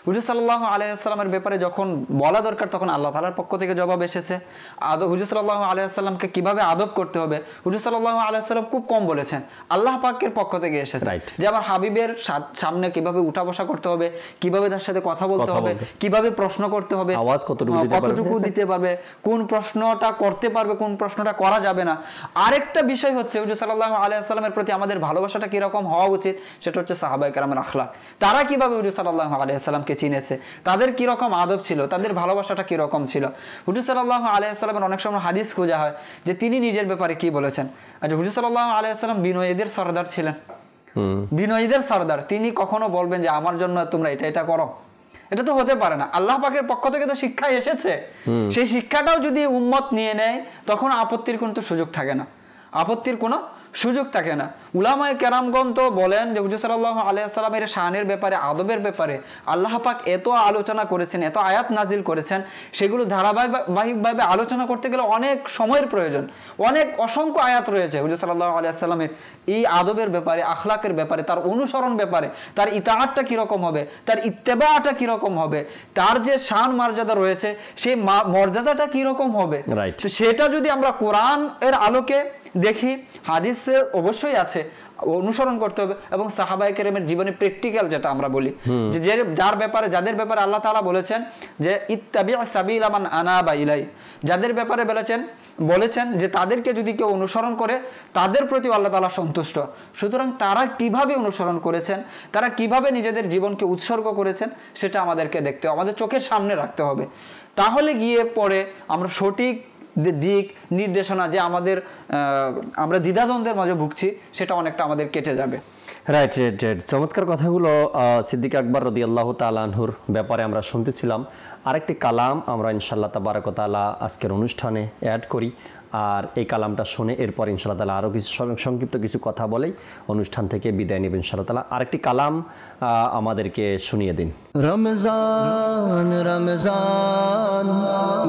হুজুর সাল্লাল্লাহু আলাইহি ওয়াসাল্লামের ব্যাপারে যখন বলা দরকার, তখন আল্লাহ তাআলার পক্ষ থেকে জবাব এসেছে। হুজুর সাল্লাল্লাহু আলাইহি ওয়াসাল্লামকে কিভাবে আদব করতে হবে, হুজুর সাল্লাল্লাহু আলাইহি ওয়াসাল্লাম খুব কম বলেছেন, আল্লাহ পাকের পক্ষ থেকে এসেছে। যে আমার হাবিবের সামনে কিভাবে উঠা বসা করতে হবে, কিভাবে তার সাথে কথা বলতে হবে, কিভাবে প্রশ্ন করতে হবে, আওয়াজ কতটুকু দিতে পারবে, কোন প্রশ্নটা করতে পারবে, কোন প্রশ্নটা করা যাবে না। আরেকটা বিষয় হচ্ছে হুজুর সাল্লাল্লাহু আলাইহি ওয়াসাল্লামের প্রতি আমাদের ভালোবাসাটা কিরকম হওয়া উচিত, সেটা হচ্ছে সাহাবায়ে কেরামের আখলাক। তারা কিভাবে হুজুর সাল্লাল্লাহু আলাইহি ওয়াসাল্লামকে চিনেছে, তাদের কি রকম আদব ছিল, তাদের ভালোবাসাটা কি রকম ছিল। হুজুর সাল্লাল্লাহু আলাইহি ওয়াসাল্লামের অনেক সময় হাদিস খোঁজা হয় যে তিনি নিজের ব্যাপারে কি বলেছেন। আচ্ছা, হুজুর সাল্লাল্লাহু আলাইহি ওয়াসাল্লাম বিনয়ীদের সরদার ছিলেন, বিনয়ীদের সরদার। তিনি কখনো বলবেন যে আমার জন্য তোমরা এটা করো, এটা তো হতে পারে না। আল্লাহ পাকের পক্ষ থেকে তো শিক্ষা এসেছে, সেই শিক্ষাটাও যদি উম্মত নিয়ে নেয়, তখন আপত্তির কোনো সুযোগ থাকে না, আপত্তির কোনো সুযোগ থাকে না। উলামায়ে কেরামগণ তো বলেন যে হুজুর সাল্লাল্লাহু আলাইহি ওয়াসাল্লামের শানের ব্যাপারে, আদবের ব্যাপারে আল্লাহ পাক এত আলোচনা করেছেন, এত আয়াত নাজিল করেছেন, সেগুলো ধারাবাহিকভাবে আলোচনা করতে গেলে অনেক সময়ের প্রয়োজন। অসংখ্য আয়াত রয়েছে হুজুর সাল্লাল্লাহু আলাইহি ওয়াসাল্লামের এই আদবের ব্যাপারে, আখলাকের ব্যাপারে, তার অনুসরণ ব্যাপারে, তার ইতাআতটা কিরকম হবে, তার ইত্তেবাটা কিরকম হবে, তার যে শান মর্যাদা রয়েছে সেই মর্যাদাটা কিরকম হবে। তো সেটা যদি আমরা কোরআন এর আলোকে দেখি, হাদিসে অবশ্যই আছে, অনুসরণ করতে হবে। এবং সাহাবায়ে কেরামের জীবনে প্র্যাকটিক্যাল যেটা আমরা বলি, যে যাদের ব্যাপারে আল্লাহ তাআলা বলেছেন যে ইত্তাবি' সাবিলা মান আনাবা ইলাই, যাদের ব্যাপারে বলেছেন যে তাদেরকে যদি কেউ অনুসরণ করে, তাদের প্রতি আল্লাহ তাআলা সন্তুষ্ট। সুতরাং তারা কিভাবে অনুসরণ করেছেন, তারা কিভাবে নিজেদের জীবনকে উৎসর্গ করেছেন, সেটা আমাদেরকে দেখতে হবে, আমাদের চোখের সামনে রাখতে হবে। তাহলে গিয়ে পরে আমরা সঠিক দিক নির্দেশনা, যে আমরা দ্বিধাদ্বন্দ্বের মাঝে ভুগছি, সেটা অনেকটা আমাদের কেটে যাবে। রাইট। চমৎকার কথাগুলো সিদ্দিক আকবর রাদিয়াল্লাহু তাআলা আনহুর ব্যাপারে আমরা শুনতেছিলাম। আরেকটি কালাম আমরা ইনশাআল্লাহ তাবারাক ওয়া তাআলা আজকের অনুষ্ঠানে অ্যাড করি, আর এই কালামটা শুনে এরপর ইনশাআল্লাহ তাআলা আরও কিছু সংক্ষিপ্ত কিছু কথা বলেই অনুষ্ঠান থেকে বিদায় নেব ইনশাআল্লাহ তাআলা। আরেকটি কালাম আমাদেরকে শুনিয়ে দিন। রমজান রমজান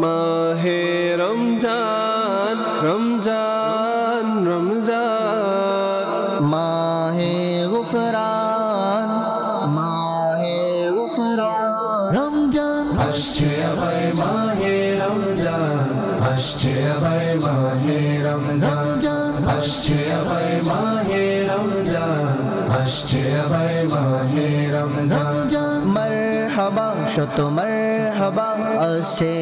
মাহে রমজান রমজান রমজান মাহে গুফরান মাহে গুফরান রমজান আসছে আবার মাহে রমজান আসছে আবার মাহে রমজান আসছে আবার মাহে রমজান আসছে আবার মাহে রমজান মারহাবা শত মারহাবা আসছে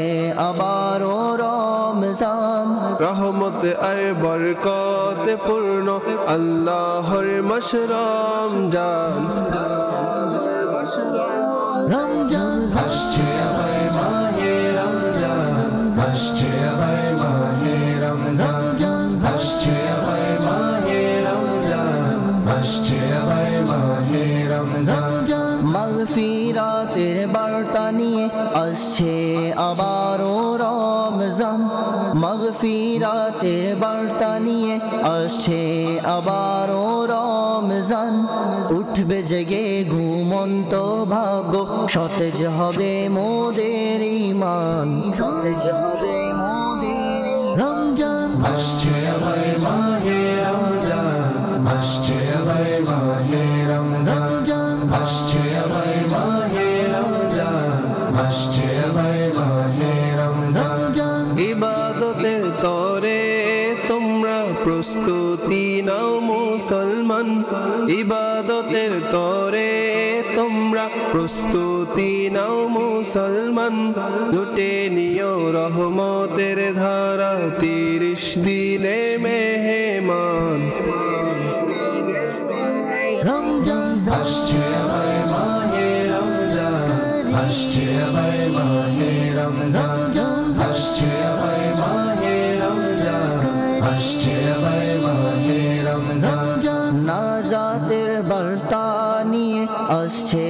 আবার রমজান রহমত আর বরকত পূর্ণ আল্লাহর মাস রমজান রমজান আসছে আবার মাহে রমজান আসছে আবার মাহে রমজান আসছে আবার মাহে রমজান আসছে আবার মাহে রমজান মাগফিরাতের বার্তা নিয়ে আসছে আবারও রমজান মাগফিরাতের বার্তা নিয়ে আসছে আবারও রমজান উঠবে জেগে ঘুমন্ত ভাগ্য সতেজ হবে মোদের ঈমান সতেজ হবে মোদের রমজান আসছে আবার মাহে রমজান আসছে আবার মাহে রমজান আসছে আবার মাহে রমজান আসছে আবার মাহে রমজান ইবাদতের তরে তোমরা প্রস্তুতি নাও মুসলমান ইবাদতের তরে তোমরা প্রস্তুতি নাও মুসলমান লুটে নিও রহমতের ধারা 30 দিনে মেহমান আসছে আবার মাহে রমজান, আসছে আবার মাহে রমজান, আসছে আবার মাহে রমজান, আসছে আবার মাহে রমজান। নাজাতের বার্তা নিয়ে আসছে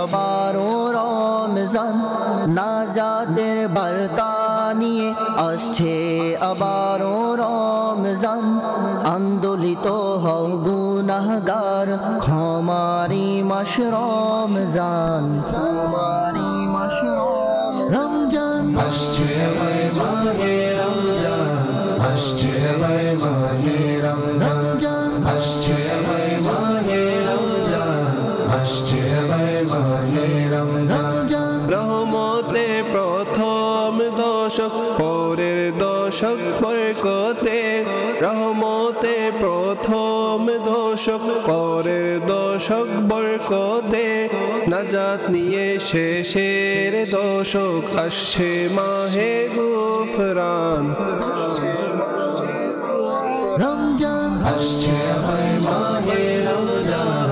আবারও রমজান, নাজাতের বার্তা নিয়ে আসছে আবারও রমজান। আন্দোলিত হও গুনাহগার, ক্ষমারি মাস রমজান, ক্ষমারি মাস রমজান। আসছে আবার মাহে রমজান, আসছে আবার মাহে রমজান, আসছে আবার মাহে রমজান, আসছে আবার মাহে রমজান। রহমতে প্রথম দশক, পরের দশক বরকতে, রহমতে প্রথম দশক, পরের দশক বরকতে, নাজাত নিয়ে শেষের দশক, আসছে মাহে গুফরান রমজান। আসছে আবার মাহে রমজান,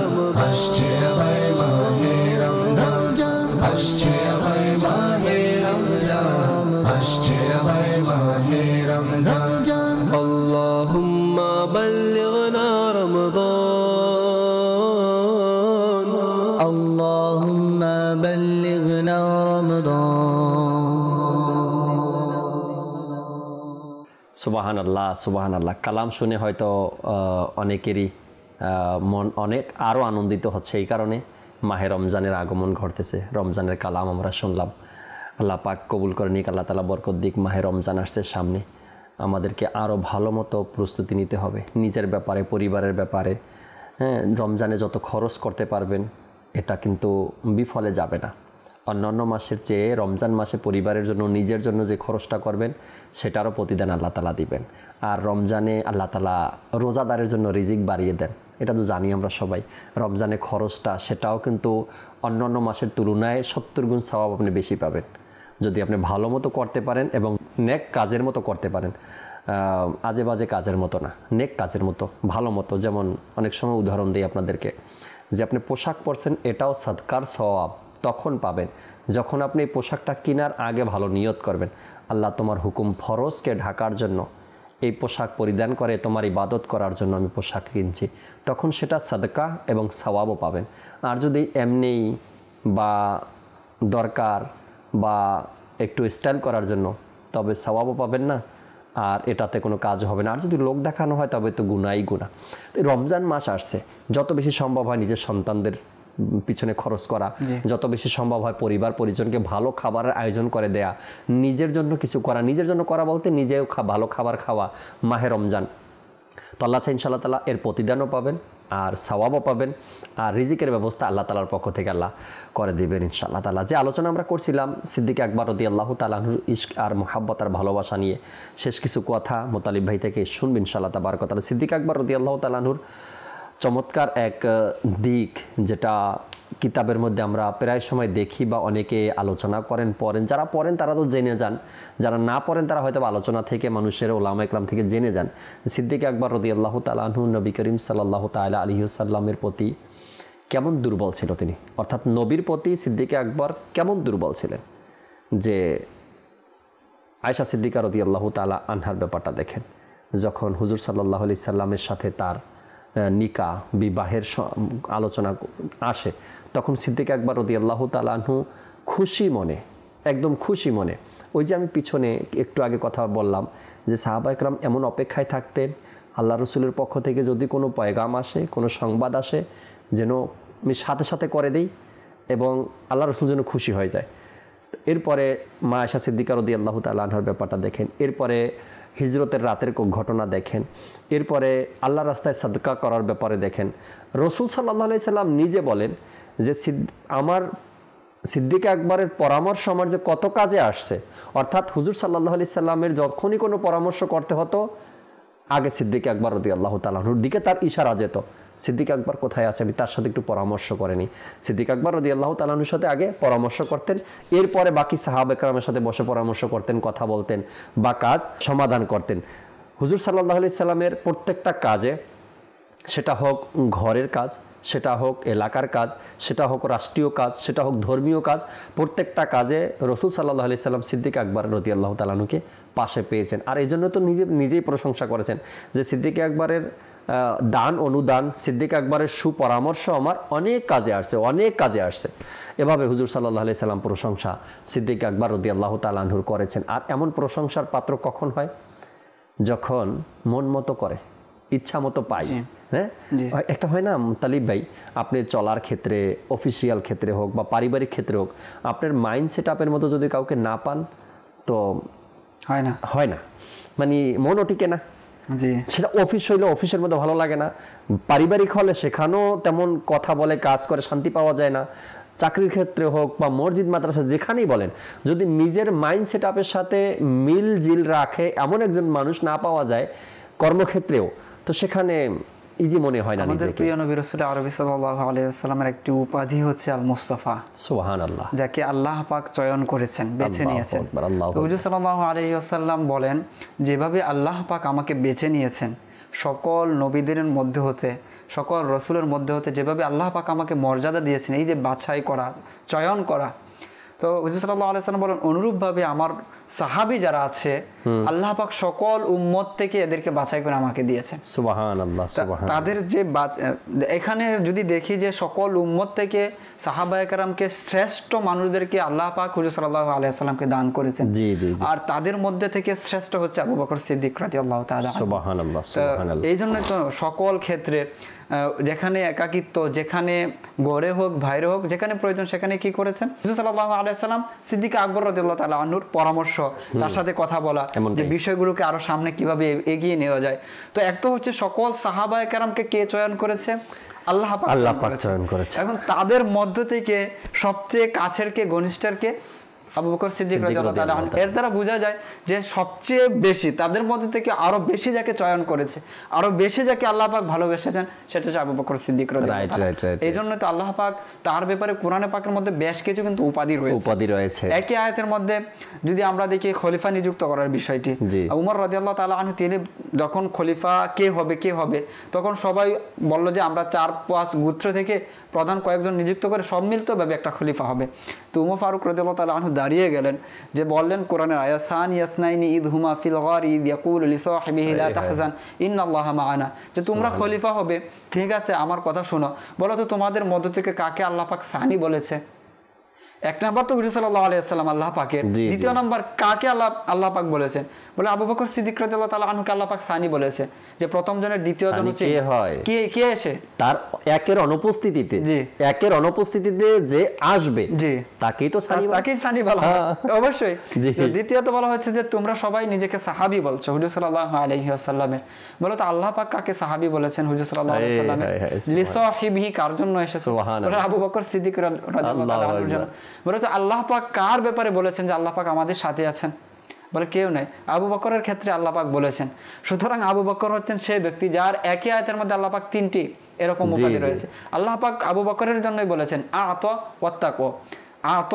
আসছে আবার মাহে রমজান, আসছে আবার মাহে রমজান, আসছে আবার মাহে রমজান। আল্লাহুম্মা বাল্লিগনা রমাদান, আল্লাহুম্মা বাল্লিগনা সুবহানাল্লাহ, সুবহানাল্লাহ। কালাম শুনে হয়তো অনেকেরই মন অনেক আরও আনন্দিত হচ্ছে, এই কারণে মাহে রমজানের আগমন ঘটতেছে। রমজানের কালাম আমরা শুনলাম। আল্লাহ পাক কবুল করে নিক, আল্লাহ তাআলা বরকত দিক। মাহে রমজান আসছে সামনে, আমাদেরকে আরও ভালো মতো প্রস্তুতি নিতে হবে নিজের ব্যাপারে, পরিবারের ব্যাপারে। হ্যাঁ, রমজানে যত খরচ করতে পারবেন এটা কিন্তু বিফলে যাবে না। অন্যান্য মাসের চেয়ে রমজান মাসে পরিবারের জন্য, নিজের জন্য যে খরচটা করবেন সেটারও প্রতিদান আল্লাহ তাআলা দিবেন। আর রমজানে আল্লাহ তাআলা রোজাদারের জন্য রিজিক বাড়িয়ে দেন, এটা তো জানি আমরা সবাই। রমজানে খরচটা সেটাও কিন্তু অন্যান্য মাসের তুলনায় 70 গুণ সওয়াব আপনি বেশি পাবেন যদি আপনি ভালো মতো করতে পারেন এবং নেক কাজের মতো করতে পারেন। আজে বাজে কাজের মতো না, নেক কাজের মতো, ভালো মতো। যেমন অনেক সময় উদাহরণ দিই আপনাদেরকে, যে আপনি পোশাক পরছেন, এটাও সাদকার সওয়াব তখন পাবেন যখন আপনি এই পোশাকটা কেনার আগে ভালো নিয়ত করবেন, আল্লাহ তোমার হুকুম ফরজকে ঢাকার জন্য এই পোশাক পরিধান করে তোমার ইবাদত করার জন্য আমি পোশাক কিনছি, তখন সেটা সাদকা এবং সওয়াবও পাবেন। আর যদি এমনি বা দরকার বা একটু স্টাইল করার জন্য, তবে সওয়াবও পাবেন না আর এটাতে কোনো কাজ হবে না। আর যদি লোক দেখানো হয় তবে তো গুনাই গুনাহ। রমজান মাস আসছে, যত বেশি সম্ভব হয় নিজের সন্তানদের পিছনে খরচ করা, যত বেশি সম্ভব হয় পরিবার পরিজনকে ভালো খাবারের আয়োজন করে দেয়া, নিজের জন্য কিছু করা। নিজের জন্য করা বলতে নিজেও ভালো খাবার খাওয়া। মাহে রমজান তো আল্লাহ ইনশাআল্লাহ তাআলা এর প্রতিদানও পাবেন আর সওয়াবও পাবেন, আর রিজিকের ব্যবস্থা আল্লাহ তাআলার পক্ষ থেকে আল্লাহ করে দিবেন ইনশাআল্লাহ তাআলা। যে আলোচনা আমরা করছিলাম সিদ্দিক আকবর রাদিয়াল্লাহু তাআলা আনহুর ইশক আর মুহাব্বত আর ভালোবাসা নিয়ে, শেষ কিছু কথা মুতালিব ভাই থেকে শুনবেন ইনশাআল্লাহ তাবারক ওয়া তাআলা। সিদ্দিক আকবর রাদিয়াল্লাহু তাআলা আনহুর চমৎকার এক দিক, যেটা কিতাবের মধ্যে আমরা প্রায় সময় দেখি বা অনেকে আলোচনা করেন, পড়েন। যারা পড়েন তারা তো জেনে যান, যারা না পড়েন তারা হয়তো আলোচনা থেকে, মানুষের ওলামা ইকরাম থেকে জেনে যান। সিদ্দিক আকবর রাদিয়াল্লাহু তাআলা আনহু নবী করিম সাল্লাল্লাহু তাআলা আলাইহি ওয়াসাল্লামের প্রতি কেমন দুর্বল ছিল তিনি, অর্থাৎ নবীর প্রতি সিদ্দিক আকবর কেমন দুর্বল ছিলেন। যে আয়েশা সিদ্দিকা রাদিয়াল্লাহু তাআলা আনহার ব্যাপারটা দেখেন, যখন হুজুর সাল্লাল্লাহু আলাইহি সাল্লামের সাথে তার নিকাহ বিবাহের আলোচনা আসে, তখন সিদ্দিক আকবর রাদিয়াল্লাহু তাআলা আনহু খুশি মনে, একদম খুশি মনে, ওই যে আমি পিছনে একটু আগে কথা বললাম যে সাহাবা একরাম এমন অপেক্ষায় থাকতেন আল্লাহ রসুলের পক্ষ থেকে যদি কোনো পয়গাম আসে, কোনো সংবাদ আসে, যেন আমি সাথে সাথে করে দিই এবং আল্লাহ রসুল যেন খুশি হয়ে যায়। এরপরে মা আয়েশা সিদ্দিকা রাদিয়াল্লাহু তাআলা আনহার ব্যাপারটা দেখেন, এরপরে হিজরতের রাতের ঘটনা দেখেন, এরপরে আল্লাহ রাস্তায় সাদকা করার ব্যাপারে দেখেন। রসুল সাল্লাল্লাহু আলাইহি সাল্লাম নিজে বলেন যে আমার সিদ্দিক আকবরের পরামর্শ আমার যে কত কাজে আসছে, অর্থাৎ হুজুর সাল্লাল্লাহু আলাইহি সাল্লামের যখনই কোনো পরামর্শ করতে হতো আগে সিদ্দিক আকবর রাদিয়াল্লাহু তাআলা আনহুর দিকে তার ইশারা যেত, সিদ্দিক আকবর কোথায় আছে, আমি তার সাথে একটু পরামর্শ করে নিই। সিদ্দিক আকবর রাদিয়াল্লাহু তাআলা আনহুর সাথে আগে পরামর্শ করতেন, এরপরে বাকি সাহাবা একরামের সাথে বসে পরামর্শ করতেন, কথা বলতেন বা কাজ সমাধান করতেন। হুজুর সাল্লাল্লাহু আলাইহি সাল্লামের প্রত্যেকটা কাজে সেটা হোক ঘরের কাজ, সেটা হোক এলাকার কাজ, সেটা হোক রাষ্ট্রীয় কাজ, সেটা হোক ধর্মীয় কাজ, প্রত্যেকটা কাজে রসুল সাল্লাল্লাহু আলাইহি সাল্লাম সিদ্দিক আকবর রাদিয়াল্লাহু তাআলা আনহুকে পাশে পেয়েছেন। আর এই জন্য তো নিজেই প্রশংসা করেছেন যে সিদ্দিক আকবরের দান অনুদান, সিদ্দিক আকবরের সুপরামর্শ আমার অনেক কাজে আসছে। এভাবে হুজুর সাল্লাল্লাহু আলাইহি সাল্লাম প্রশংসা সিদ্দিক আকবর রাদিয়াল্লাহু তাআলা আনহুর করেছেন। আর এমন প্রশংসার পাত্র কখন হয়? যখন মন মতো করে, ইচ্ছা মতো পাই। হ্যাঁ, একটা হয় না তালিব ভাই, আপনি চলার ক্ষেত্রে, অফিসিয়াল ক্ষেত্রে হোক বা পারিবারিক ক্ষেত্রে হোক, আপনার মাইন্ড সেট আপের মতো যদি কাউকে না পান তো হয় না, মানে মনও টিকে না। সেটা অফিস হইলে অফিসের মধ্যে ভালো লাগে না, পারিবারিক হলে সেখানেও তেমন কথা বলে কাজ করে শান্তি পাওয়া যায় না, চাকরির ক্ষেত্রে হোক বা মসজিদ মাদ্রাসা যেখানেই বলেন, যদি নিজের মাইন্ড সেট আপের সাথে মিল জিল রাখে এমন একজন মানুষ না পাওয়া যায় কর্মক্ষেত্রেও, তো সেখানে ইজি মনে হয় না নিজেকে। আমাদের প্রিয় নবী রাসূল আরবি সাল্লাল্লাহু আলাইহি ওয়াসাল্লামের একটি উপাধি হচ্ছে আল মুস্তাফা, সুবহানাল্লাহ, যাকে আল্লাহ পাক চয়ন করেছেন, বেছে নিয়েছেন। তো হুজুর সাল্লাল্লাহু আলাইহি ওয়াসাল্লাম বলেন, যেভাবে আল্লাহ পাক আমাকে বেছে নিয়েছেন সকল নবীদের মধ্যে হতে, সকল রসুলের মধ্যে হতে, যেভাবে আল্লাহ পাক আমাকে মর্যাদা দিয়েছেন, এই যে বাছাই করা, চয়ন করা, তো হুজুর সাল্লাল্লাহু আলাইহি ওয়াসাল্লাম বলেন অনুরূপভাবে আমার সাহাবী যারা আছে আল্লাহ পাক সকল উম্মত থেকে এদেরকে বাছাই করে আমাকে দিয়েছেন। সুবহানাল্লাহ, সুবহানাল্লাহ। তাদের যে এখানে যদি দেখি যে সকল উম্মত থেকে সাহাবায়ে কেরামকে শ্রেষ্ঠ মানুষদেরকে আল্লাহ পাক হুজুর সাল্লাল্লাহু আলাইহি ওয়াসাল্লামকে দান করেছেন। জি জি। আর তাদের মধ্যে থেকে শ্রেষ্ঠ হচ্ছে আবু বকর সিদ্দিক রাদিয়াল্লাহু তাআলা। সুবহানাল্লাহ, সুবহানাল্লাহ। এই জন্য তো সকল ক্ষেত্রে যেখানে একাকিত্ব, যেখানে গড়ে হোক বাইরে হোক, যেখানে প্রয়োজন সেখানে কি করেছেন হুজুর সাল্লাল্লাহু আলাইহি ওয়াসাল্লাম সিদ্দিক আকবর রাদিয়াল্লাহু তাআলা আনহুর পরামর্শ, তার সাথে কথা বলা যে বিষয়গুলোকে আরো সামনে কিভাবে এগিয়ে নেওয়া যায়। তো এক তো হচ্ছে সকল সাহাবায়ে কেরামকে কে চয়ন করেছে? আল্লাহ পাক চয়ন করেছে। এখন তাদের মধ্য থেকে সবচেয়ে কাছের কে, ঘনিষ্ঠের কে? আবু বকর সিদ্দিক রাদিয়াল্লাহু তাআলা আনহু। এর দ্বারা বোঝা যায় যে সবচেয়ে বেশি তাদের মধ্যে থেকে আরো বেশি যাকে চয়ন করেছে, আরো বেশি যাকে আল্লাহ পাক ভালোবেসেছেন, সেটা হচ্ছে আবু বকর সিদ্দিক রাদিয়াল্লাহু তাআলা। এই জন্য তো আল্লাহ পাক তার ব্যাপারে কোরআনে পাকের মধ্যে বেশ কিছু কিন্তু উপাধি রয়েছে। একই আয়াতের মধ্যে যদি আমরা দেখি খলিফা নিযুক্ত করার বিষয়টি, উমর রাদিয়াল্লাহু তাআলা আনহু তিনি যখন খলিফা কে হবে তখন সবাই বলল যে আমরা 4-5 গোত্র থেকে প্রধান কয়েকজন নিযুক্ত করে সম্মিলিতভাবে একটা খলিফা হবে। তো উমর ফারুক রাদিয়াল্লাহু তাআলা আনহু দাঁড়িয়ে গেলেন, যে বললেন কোরআনের আয়াত সান ইয়াসনাইনি ইদ হুমা ফিল গারি ইয়াকুলু লিসাহিবিহি লা তাহজান ইন্নাল্লাহা মাআনা, যে তোমরা খলিফা হবে, ঠিক আছে আমার কথা শোনো, বলো তো তোমাদের মধ্য থেকে কাকে আল্লাহ পাক সানি বলেছে? এক নাম্বার তো হুজুর সাল্লাল্লাহু আলাইহি ওয়াসাল্লাম আল্লাহ পাকের, দ্বিতীয় নাম্বার কাকে আল্লাহ পাক বলেছেন? বলে আবু বকর সিদ্দিক রাদিয়াল্লাহু তাআলা আনহুকে আল্লাহ পাক সানি বলেছে, যে প্রথম জনের দ্বিতীয় জন হচ্ছে কে এসে তার একের অনুপস্থিতিতে যে আসবে তাকেই তো সানি বলা হয় অবশ্যই। দ্বিতীয়ত বলা হচ্ছে যে তোমরা সবাই নিজেকে সাহাবী বলছো হুজুর সাল্লাল্লাহু আলাইহি ওয়াসাল্লামের, বলো তো আল্লাহ পাক কাকে সাহাবী বলেছেন হুজুর সাল্লাল্লাহু আলাইহি ওয়াসাল্লামের? লিসাহিবিহি, কার জন্য এসেছে? সুবহানাল্লাহ, আবু বকর সিদ্দিক রাদিয়াল্লাহু তাআলা আনহুর জন্য। বলে তো আল্লাহ পাক কার ব্যাপারে বলেছেন যে আল্লাহ পাক আমাদের সাথে আছেন? বলে কেউ নাই। আবু বকরের ক্ষেত্রে আল্লাহ পাক বলেছেন। সুতরাং আবু বকর হচ্ছেন সেই ব্যক্তি যার একই আয়াতের মধ্যে আল্লাহ পাক 3টি এরকম উপাধি রয়েছে। আল্লাহ পাক আবু বকরের জন্যই বলেছেন আত ওয়াত্তাকওয়া, আত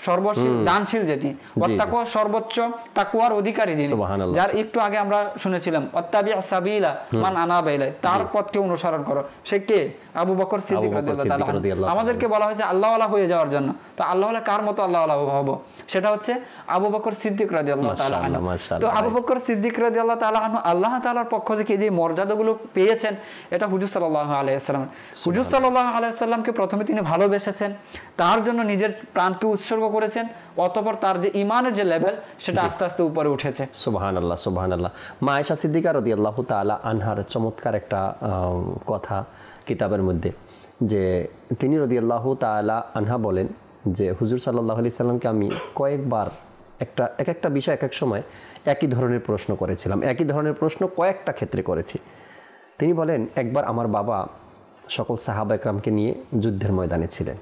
সর্বশীল দানশীল যেটি, ওয়াত্তাকওয়া সর্বোচ্চ তাকওয়ার অধিকারী যিনি, যার একটু আগে আমরা শুনেছিলাম ওয়াত্তাবি সাবিলা মান আনাবা ইলাই, তার পথকে অনুসরণ করো, সে কে? আবু বকর সিদ্দিক রাদিয়াল্লাহু তাআলা। আমাদেরকে বলা হয়েছে আল্লাহওয়ালা হয়ে যাওয়ার জন্য। তো আল্লাহওয়ালা কার মতো আল্লাহওয়ালা হবো? সেটা হচ্ছে আবু বকর সিদ্দিক রাদিয়াল্লাহু তাআলা আনহু। তো আবু বকর সিদ্দিক রাদিয়াল্লাহু তাআলা আনহু আল্লাহ তাআলার পক্ষ থেকে যে মর্যাদাগুলো পেয়েছেন, এটা হুজুর সাল্লাল্লাহু আলাইহি ওয়াসাল্লাম, হুজুর সাল্লাল্লাহু আলাইহি ওয়াসাল্লামকে প্রথমে তিনি ভালোবেসেছেন, তার জন্য নিজের প্রাণকে উৎসর্গ করেছেন, অতঃপর তার যে ঈমানের যে লেভেল সেটা আস্তে আস্তে উপরে উঠেছে। সুবহানাল্লাহ, সুবহানাল্লাহ। মা আয়েশা সিদ্দিকা রাদিয়াল্লাহু তাআলা আনহার চমৎকার একটা কথা কিতাবের মধ্যে, যে তিনি রাদিয়াল্লাহু তাআলা আনহা বলেন যে হুজুর সাল্লাল্লাহু আলাইহি সাল্লামকে আমি কয়েকবার এক একটা বিষয় এক এক সময় একই ধরনের প্রশ্ন করেছিলাম, একই ধরনের প্রশ্ন কয়েকটা ক্ষেত্রে করেছি। তিনি বলেন একবার আমার বাবা সকল সাহাবা একরামকে নিয়ে যুদ্ধের ময়দানে ছিলেন,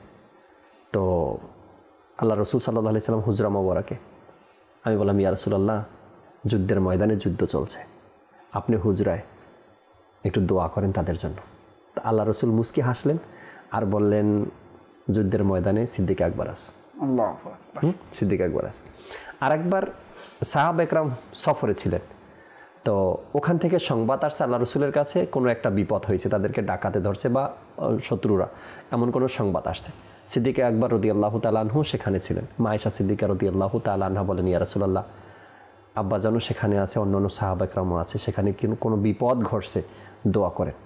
তো আল্লাহ রসুল সাল্লাল্লাহু আলাইহি সাল্লাম হুজরা মোবারকে, আমি বললাম ইয়া রাসূলুল্লাহ যুদ্ধের ময়দানে যুদ্ধ চলছে, আপনি হুজরায় একটু দোয়া করেন তাদের জন্য। আল্লাহ রসুল মুস্কি হাসলেন আর বললেন যুদ্ধের ময়দানে সিদ্দিক আকবর আছে, সিদ্দিক আকবর আছে। আর একবার সাহাবা একরাম সফরে ছিলেন, তো ওখান থেকে সংবাদ আসছে আল্লাহ রসুলের কাছে কোনো একটা বিপদ হয়েছে, তাদেরকে ডাকাতে ধরছে বা শত্রুরা, এমন কোনো সংবাদ আসছে। সিদ্দিক আকবর রাদিয়াল্লাহু তাআলা আনহু সেখানে ছিলেন। মা আয়েশা সিদ্দিকা রাদিয়াল্লাহু তাআলা আনহা বলেন, ইয়া রাসূলুল্লাহ, আব্বাজানও সেখানে আছে, অন্যান্য সাহাবা একরামও আছে, সেখানে কোনো বিপদ ঘটছে, দোয়া করেন।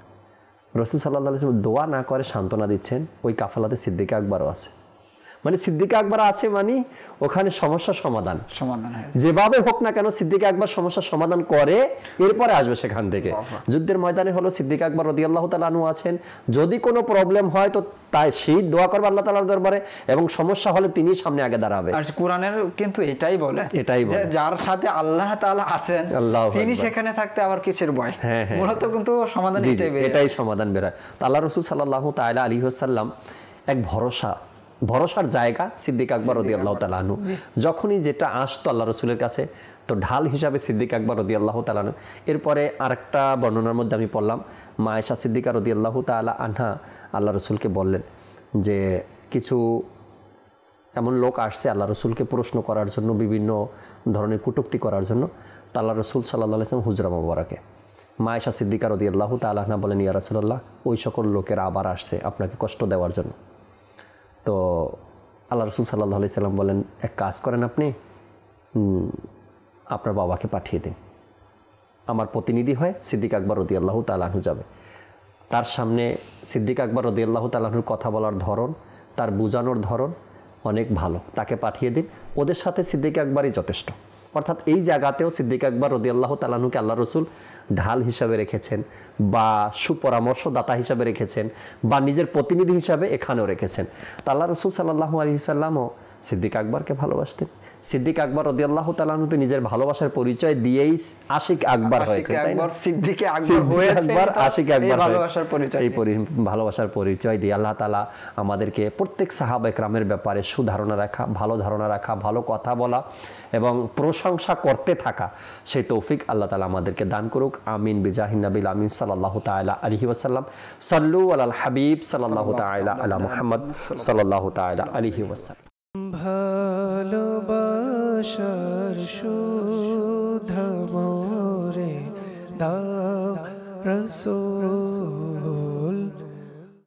রাসূল সাল্লাল্লাহু আলাইহি ওয়াসাল্লাম দোয়া না করে সান্ত্বনা দিচ্ছেন, ওই কাফেলাতে সিদ্দিক আকবরও আছে। মানে সিদ্দিক আকবর আছে মানে ওখানে সমস্যার সমাধান যেভাবে হোক না কেন সিদ্দিক আকবর সমস্যার সমাধান করে, এরপরে আসবে সেখান থেকে। যুদ্ধের ময়দানে হলো সিদ্দিক আকবর রাদিয়াল্লাহু তাআলা আনহু আছেন, যদি কোনো প্রবলেম হয় তো তাই সেই দোয়া করবে আল্লাহ তাআলার দরবারে, এবং সমস্যা হলে তিনি সামনে আগে দাঁড়াবে। আর কোরআনের কিন্তু এটাই বলে যে যার সাথে আল্লাহ তাআলা আছেন তিনি সেখানে থাকতে আবার কিসের ভয়। মূলত কিন্তু সমাধান এটাই সমাধান বের হয়। তো আল্লাহ রাসূল সাল্লাল্লাহু তাআলা আলাইহি ওয়াসাল্লাম এক ভরসার জায়গা সিদ্দিক আকবর রাদিয়াল্লাহু তাআলা আনহু। যখনই যেটা আসতো আল্লাহ রসুলের কাছে তো ঢাল হিসাবে সিদ্দিক আকবর রাদিয়াল্লাহু তাআলা আনহু। এরপরে আরেকটা বর্ণনার মধ্যে আমি পড়লাম, মা আয়েশা সিদ্দিকা রাদিয়াল্লাহু তাআলা আনহা আল্লাহ রসুলকে বললেন যে কিছু এমন লোক আসছে আল্লাহ রসুলকে প্রশ্ন করার জন্য, বিভিন্ন ধরনের কটূক্তি করার জন্য। তো আল্লাহ রসুল সাল্লাল্লাহু আলাইহি ওয়াসাল্লাম হুজরা মোবারকে মা আয়েশা সিদ্দিকা রাদিয়াল্লাহু তাআলা আনহা বলেন, ইয়া রাসূলুল্লাহ, ওই সকল লোকেরা আবার আসছে আপনাকে কষ্ট দেওয়ার জন্য। তো আল্লাহ রসুল সাল্লাল্লাহু আলাইহি সাল্লাম বলেন, এক কাজ করেন, আপনি আপনার বাবাকে পাঠিয়ে দিন, আমার প্রতিনিধি হয়ে সিদ্দিক আকবর রাদিয়াল্লাহু তাআলা আনহু যাবে। তার সামনে সিদ্দিক আকবর রাদিয়াল্লাহু তাআলা আনহুর কথা বলার ধরন, তার বোঝানোর ধরন অনেক ভালো, তাকে পাঠিয়ে দিন, ওদের সাথে সিদ্দিক আকবরই যথেষ্ট। অর্থাৎ এই জায়গাতেও সিদ্দিক আকবর রাদিয়াল্লাহু তাআলা আনহুকে আল্লাহ রসুল ঢাল হিসাবে রেখেছেন, বা সুপরামর্শদাতা হিসাবে রেখেছেন, বা নিজের প্রতিনিধি হিসাবে এখানেও রেখেছেন। তা আল্লাহ রসুল সাল্লাল্লাহু আলাইহি ওয়াসাল্লামও সিদ্দিক আকবরকে ভালোবাসতেন। সিদ্দিক আকবর রাদিয়াল্লাহু তাআলা আনহু তো নিজের ভালোবাসার পরিচয় দিয়েই আশিক আকবর হয়েছে, তাই না? সিদ্দিক আকবর আশিক আকবর ভালোবাসার পরিচয়, এই ভালোবাসার পরিচয় দিয়ে আল্লাহ তাআলা আমাদেরকে প্রত্যেক সাহাবা একরামের ব্যাপারে সুধারণা রাখা, ভালো ধারণা রাখা, ভালো কথা বলা এবং প্রশংসা করতে থাকা, সেই তৌফিক আল্লাহ তাআলা আমাদেরকে দান করুক। আমিন বিজাহিন নবিল আমিন সাল্লাল্লাহু তাআলা আলাইহি ওয়াসাল্লাম। সাল্লু আলাল হাবিব সাল্লাল্লাহু তাআলা আলা মুহাম্মদ সাল্লাল্লাহু তাআলা আলাইহি ওয়াসাল্লাম। ভালোবাসার সুধা মোরে দাও রাসূল।